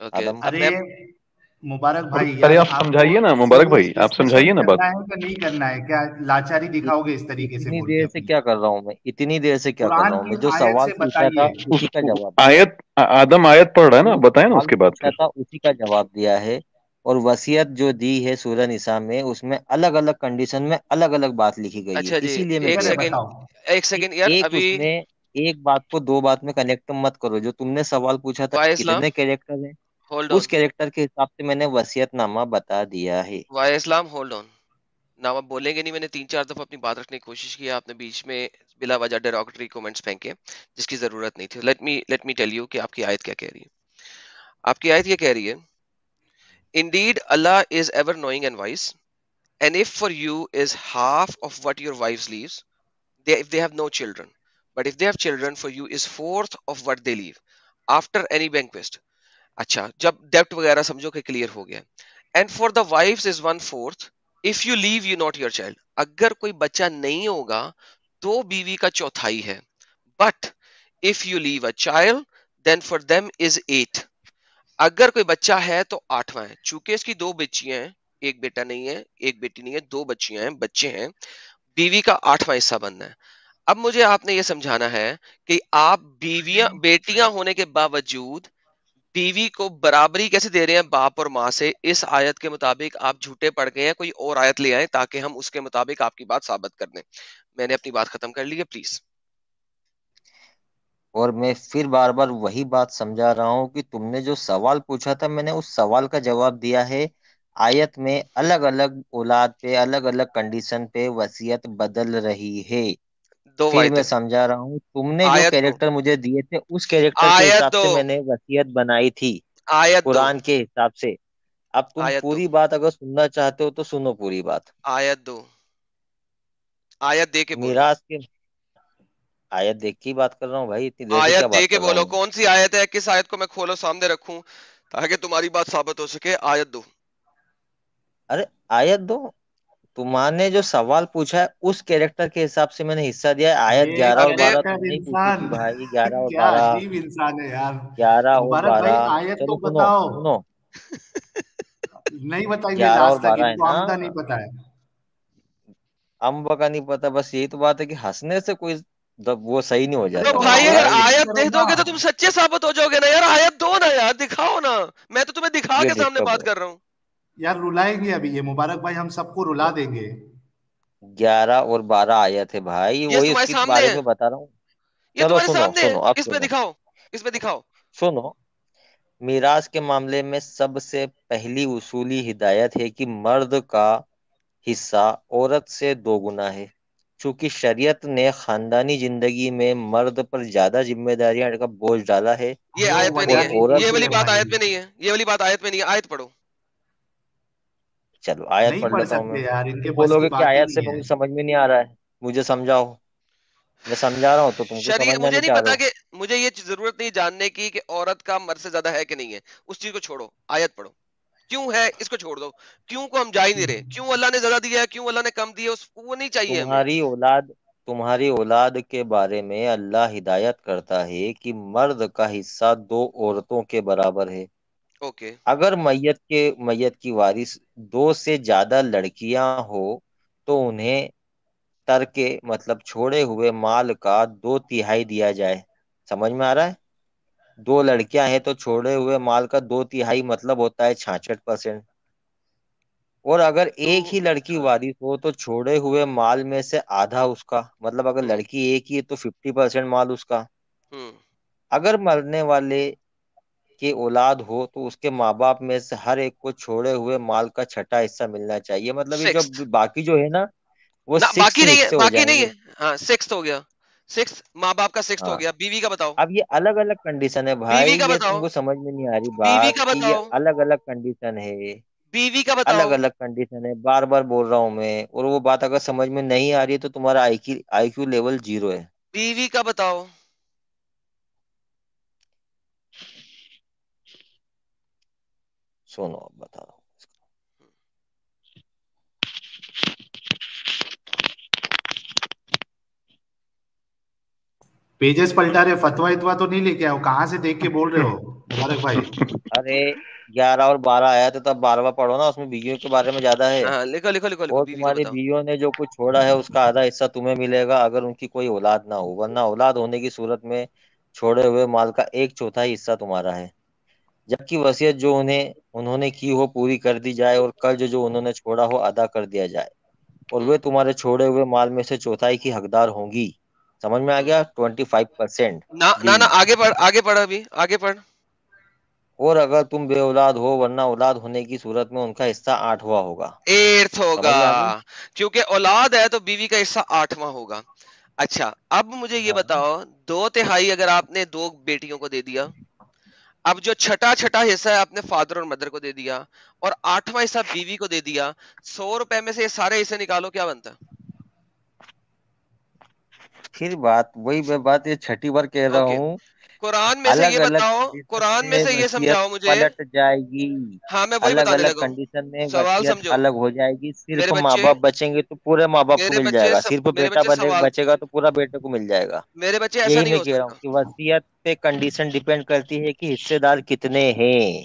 S4: اوکے
S1: آدم
S4: اب
S2: ارے
S4: میں,
S2: مبارک بھائی,
S3: ارے
S2: یار
S3: آپ
S2: آپ کو
S3: سمجھائیے نا,
S2: اس سے
S3: مبارک
S2: کچھ
S3: بھائی آپ
S2: ڈسکشن
S3: سمجھائیے نا بات.
S2: کرنا ہے کہ نہیں کرنا ہے, کیا لاچاری دکھاؤ گے اس طریقے سے
S1: اتنی
S2: بول کے
S1: دیر سے
S2: اپنی.
S1: کیا کر رہا ہوں میں, اتنی دیر سے کیا کر رہا
S2: قرآن
S1: ہوں
S2: کی
S1: میں, جو
S2: آیت
S1: سوال
S2: سے
S1: پوچھا تھا
S2: بتائیے.
S1: اسی کا جواب دیا ہے.
S3: آیت آدم آیت پڑھ رہا ہے نا,
S1: جو
S3: بتائیں نا
S1: سوال
S3: اس کے بعد
S1: پوچھا
S3: پھر.
S1: تھا اسی کا جواب دیا ہے. اور وصیت جو دی ہے سورہ نساء میں, اس میں الگ الگ کنڈیشن میں الگ الگ بات لکھی گئی ہے,
S4: اچھا جی
S1: اسی لیے میں
S4: ایک
S1: کہہ
S2: چلے
S1: رہا ہوں
S4: سیکنڈ,
S2: بتاؤ.
S4: ایک
S1: کہ
S4: سیکنڈ یار
S1: ایک
S4: ابھی.
S1: اس میں ایک بات کو 2 بات میں کنیکٹ مت کرو. جو تم نے سوال پوچھا تھا
S4: وائے اسلام,
S1: کتنے کیریکٹر ہیں,
S4: ہولڈ آن.
S1: اس کیریکٹر کے حساب سے میں نے وصیت نامہ بتا دیا ہے.
S4: وائے اسلام ہولڈ آن. نہ آپ بولیں گے نہیں, میں نے 3-4 دفعہ اپنی بات رکھنے کی کوشش کی, آپ نے بیچ میں بلا وجہ ڈیروگیٹری کومنٹس پھینکے جس کی ضرورت نہیں تھی. لیٹ می ٹیل یو کہ آپ کی آیت کیا کہہ رہی ہے. آپ کی آیت یہ کہہ رہی ہے, Indeed Allah is ever knowing and wise, and if for you is half of what your wives leaves, if they have no children, but if they have children, for you is fourth of what they leave after any bequest. اچھا جب ڈیپٹ وغیرہ سمجھو کہ clear ہو گیا. And for the wives is 1/4 if you leave you not your child, اگر کوئی بچہ نہیں ہوگا تو بیوی کا چوتھائی ہے. But if you leave a child then for them is 8, اگر کوئی بچہ ہے تو 8واں ہے. چونکہ اس کی 2 بچیاں ہیں, ایک بیٹا نہیں ہے، ایک بیٹی نہیں ہے، 2 بچیاں ہیں، بچے ہیں، بیوی کا 8واں حصہ بننا ہے. اب مجھے آپ نے یہ سمجھانا ہے کہ آپ بیٹیاں ہونے کے باوجود بیوی کو برابری کیسے دے رہے ہیں باپ اور ماں سے. اس آیت کے مطابق آپ جھوٹے پڑ گئے ہیں، کوئی اور آیت لے آئیں تاکہ ہم اس کے مطابق آپ کی بات ثابت کر دیں. میں نے اپنی بات ختم کر لی ہے، پلیز.
S1: اور میں پھر بار بار وہی بات سمجھا رہا ہوں کہ تم نے جو سوال پوچھا تھا میں نے اس سوال کا جواب دیا ہے. آیت میں الگ الگ اولاد پہ الگ الگ کنڈیشن پہ وصیت بدل رہی ہے.
S4: 2
S1: پھر میں
S4: آیتیں.
S1: سمجھا رہا ہوں تم نے جو
S4: آیت 2
S1: کیریکٹر مجھے دیے تھے اس کیریکٹر کے
S4: آیت
S1: حساب
S4: 2
S1: سے میں نے وصیت بنائی تھی
S4: آیت 2
S1: قرآن کے حساب سے. اب تم
S4: آیت 2
S1: پوری بات اگر سننا چاہتے ہو تو سنو پوری بات.
S4: آیت 2 آیت دے کے بولو.
S1: میراث کے آیت دیکھ کے ہی بات کر رہا ہوں بھائی، اتنی دیر سے کیا
S4: آیت دے
S1: بات
S4: کے
S1: کر رہا
S4: بولو،
S1: ہوں.
S4: کون سی آیت ہے، کس آیت کو میں کھولو سامنے رکھوں تاکہ تمہاری بات ثابت ہو سکے. آیت دو.
S1: ارے آیت دو. تمہارے جو سوال پوچھا ہے اس کیریکٹر کے حساب سے میں نے حصہ دیا ہے. آیت
S2: یہ
S1: 11 اور
S4: ابے
S1: 12 تم
S2: کیریکٹر
S1: نے ہی پوچھی تھی
S2: انسان
S1: بھائی. 11 اور
S2: کیا
S1: 12.
S2: عجیب انسان ہے یار.
S1: 11 اور
S2: مبارک بھائی
S1: 12.
S2: آیت
S1: چلو
S2: تو
S1: سنو
S2: بتاؤ.
S1: سنو.
S2: نہیں بتائی ہے
S1: 11
S2: آج
S1: اور
S2: تک،
S1: 12
S2: ان
S1: ہے
S2: کو
S1: نا.
S2: عمدہ نہیں پتا ہے.
S1: امب کا نہیں پتا، بس یہی تو بات ہے کہ ہنسنے سے کوئی وہ صحیح نہیں ہو
S4: تو
S1: جاتا
S4: بھائی
S1: بھائی
S4: اگر
S1: یار.
S4: آیت
S2: کرو
S4: دے دو
S2: نا.
S4: گے تو تم سچے ثابت ہو جاؤ گے نا یار. آیت دو نا یار، دکھاؤ نا. میں تو تمہیں دکھا
S1: یہ
S4: کے سامنے
S1: دیکھو
S4: بات
S1: بھائی
S4: کر رہا ہوں.
S2: یار رلائیں گے ابھی یہ مبارک بھائی، ہم سب کو رلا دیں گے.
S1: 11 اور 12 آیت ہے بھائی،
S4: یہ
S1: وہی اس
S4: تمہارے
S1: کے
S4: سامنے
S1: بارے
S4: ہے،
S1: میں بتا رہا ہوں.
S4: یہ
S1: چلو
S4: تمہارے
S1: سنو
S4: سامنے ہے.
S1: سنو اب
S4: اس پہ
S1: سنو
S4: دکھاؤ، اس پہ دکھاؤ.
S1: سنو. میراث کے معاملے میں سب سے پہلی اصولی ہدایت ہے کہ مرد کا حصہ عورت سے 2 گنا ہے. چونکہ شریعت نے خاندانی زندگی میں مرد پر زیادہ ذمہ داریاں کا بوجھ ڈالا ہے.
S4: یہ
S2: وہ
S4: آیت میں نہیں
S2: وجہ
S4: ہے،
S2: نہیں
S4: یہ
S1: عورت
S4: والی
S2: دیتے
S4: بات
S2: بھائی.
S4: آیت میں نہیں ہے، یہ والی بات آیت میں نہیں ہے. آیت پڑھو.
S1: چلو آیت
S2: نہیں
S1: پڑھ
S2: پڑھ
S1: لیتا ہوں میں.
S2: سکتے یار، ان
S1: تم
S2: کے بس
S1: بولو
S2: کی
S1: گے کہ
S2: بات ہی
S1: آیت سے
S2: نہیں ہے.
S1: مجھے سمجھ میں نہیں آ رہا ہے، مجھے سمجھاؤ. میں سمجھا رہا ہوں تو تم کو
S4: شریعت
S1: سمجھنا
S4: مجھے
S1: نہیں
S4: نہیں
S1: چاہ رہے
S4: پتا
S1: ہو.
S4: کہ مجھے یہ ضرورت نہیں جاننے کی کہ عورت کا مرد سے زیادہ ہے کہ نہیں ہے. اس چیز کو چھوڑو، آیت پڑھو. کیوں ہے اس کو چھوڑ دو. کیوں کو ہم جا ہی نہیں رہے. کیوں اللہ نے زیادہ دیا ہے، کیوں اللہ نے کم دیا، وہ نہیں چاہیے ہمیں.
S1: تمہاری اولاد کے بارے میں اللہ ہدایت کرتا ہے کہ مرد کا حصہ 2 عورتوں کے برابر ہے.
S4: اوکے.
S1: اگر میت کی وارث 2 سے زیادہ لڑکیاں ہو تو انہیں ترکے مطلب چھوڑے ہوئے مال کا 2/3 دیا جائے. سمجھ میں آ رہا ہے؟ 2 لڑکیاں ہیں تو چھوڑے ہوئے مال کا 2/3 مطلب ہوتا ہے 66%. اور اگر
S4: تو
S1: ایک ہی لڑکی وارث ہو تو چھوڑے ہوئے مال میں سے آدھا اس کا، مطلب اگر
S4: ہوں
S1: لڑکی ایک ہی ہے تو 50% مال اس کا.
S4: ہوں
S1: اگر مرنے والے کی اولاد ہو تو اس کے ماں باپ میں سے ہر ایک کو چھوڑے ہوئے مال کا 6واں حصہ ملنا چاہیے. مطلب یہ جو
S4: سکس
S1: باقی جو ہے نا وہ
S4: نہ،
S1: 6
S4: باقی نہیں ہے،
S1: حصے ہو
S4: باقی
S1: جائیں
S4: نہیں
S1: گے.
S4: ہے. ہاں 6 ہو گیا. 6 ماں باپ کا 6 ہو
S1: ہاں.
S4: گیا. بیوی کا بتاؤ.
S1: اب یہ الگ الگ کنڈیشن ہے
S4: بیوی
S1: بھائی،
S4: کا
S1: یہ تم
S4: بتاؤ.
S1: کو سمجھ میں نہیں آ رہی
S4: بیوی
S1: بات
S4: کا
S1: کہ یہ
S4: بتاؤ.
S1: الگ الگ کنڈیشن ہے.
S4: بیوی کا
S1: الگ
S4: بتاؤ.
S1: الگ کنڈیشن ہے، بار بار بول رہا ہوں میں. اور وہ بات اگر سمجھ میں نہیں آ رہی ہے تو تمہارا آئی کیو لیول 0 ہے.
S4: بیوی کا بتاؤ.
S1: سنو اب بتا رہا ہوں.
S2: پیجز پلٹا رہے، فتوا اتوا تو نہیں لے کے آؤ. کہاں سے دیکھ کے بول رہے ہو مبارک بھائی؟
S1: ارے 11 اور 12 آیا تو تب 12واں پڑھو نا، اس میں بیویوں کے بارے میں زیادہ ہے.
S4: ہاں لکھو لکھو لکھو لکھو.
S1: اور
S4: بیوی کا
S1: تمہاری
S4: بتاؤ.
S1: بیویوں نے جو کچھ چھوڑا ہے اس کا آدھا حصہ تمہیں ملے گا اگر ان کی کوئی اولاد نہ ہو، ورنہ اولاد ہونے کی صورت میں چھوڑے ہوئے مال کا 1/4 حصہ تمہارا ہے. جبکہ وصیت جو انہوں نے کی ہو پوری کر دی جائے اور قرض جو انہوں نے چھوڑا ہو ادا کر دیا جائے. اور وہ تمہارے چھوڑے ہوئے مال میں سے 1/4 کی حقدار ہوں گی. سمجھ میں آ گیا؟ 25%
S4: نہ نہ نہ،
S1: بیوی.
S4: آگے پڑھ، آگے پڑھ، ابھی آگے پڑھ.
S1: اور اگر تم بے اولاد ہو ورنہ اولاد ہونے کی صورت میں ان کا حصہ 8واں ہوگا.
S4: 8 ہوگا.
S1: سمجھ میں آ گئی؟
S4: کیونکہ اولاد ہے تو بیوی کا حصہ 8واں ہوگا. اچھا اب مجھے یہ
S1: ہاں.
S4: بتاؤ، 2/3 اگر آپ نے 2 بیٹیوں کو دے دیا، اب جو چھٹا حصہ ہے آپ نے فادر اور مدر کو دے دیا، اور 8واں حصہ بیوی کو دے دیا. 100 روپے میں سے یہ سارے حصے نکالو، کیا بنتا ہے؟
S1: پھر بات وہی میں بات یہ 6ٹی بار کہہ رہا
S4: اوکے.
S1: ہوں.
S4: قرآن میں سے
S1: الگ
S4: یہ
S1: الگ
S4: بتاؤ،
S1: کنڈیشن
S4: قرآن میں
S1: میں
S4: سے یہ
S1: وصیت
S4: سمجھاؤ مجھے.
S1: پلٹ جائے گی.
S4: ہاں میں وہی
S1: الگ
S4: بتانے
S1: الگ
S4: لگا ہوں.
S1: کنڈیشن میں
S4: سوال
S1: وصیت
S4: سمجھو.
S1: الگ ہو جائے گی. صرف
S4: میرے
S1: ماں
S4: بچے
S1: باپ بچیں گے تو پورے ماں باپ کو
S4: میرے
S1: مل
S4: بچے
S1: جائے گا. صرف
S4: میرے
S1: بیٹا
S4: بچے سوال
S1: بچے گا تو پورا بیٹے کو مل جائے گا.
S4: میرے بچے ایسا
S1: یہی
S4: نہیں
S1: میں
S4: ہو
S1: کہہ رہا ہوں
S4: سکتا.
S1: کہ وصیت پہ کنڈیشن ڈیپینڈ کرتی ہے کہ حصے دار کتنے ہیں.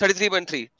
S4: 33.3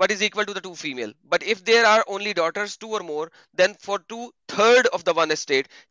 S4: what is equal to the 2 female, but if there are only daughters 2 or more, then for 2/3 of the one estate,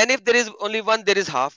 S4: And if there is only one, there is half,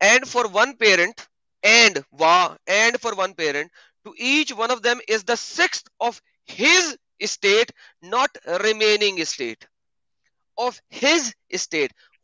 S4: And for one parent, and for one parent, to each one of them is the sixth of his estate, not remaining estate of his estate,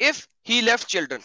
S4: If he left children,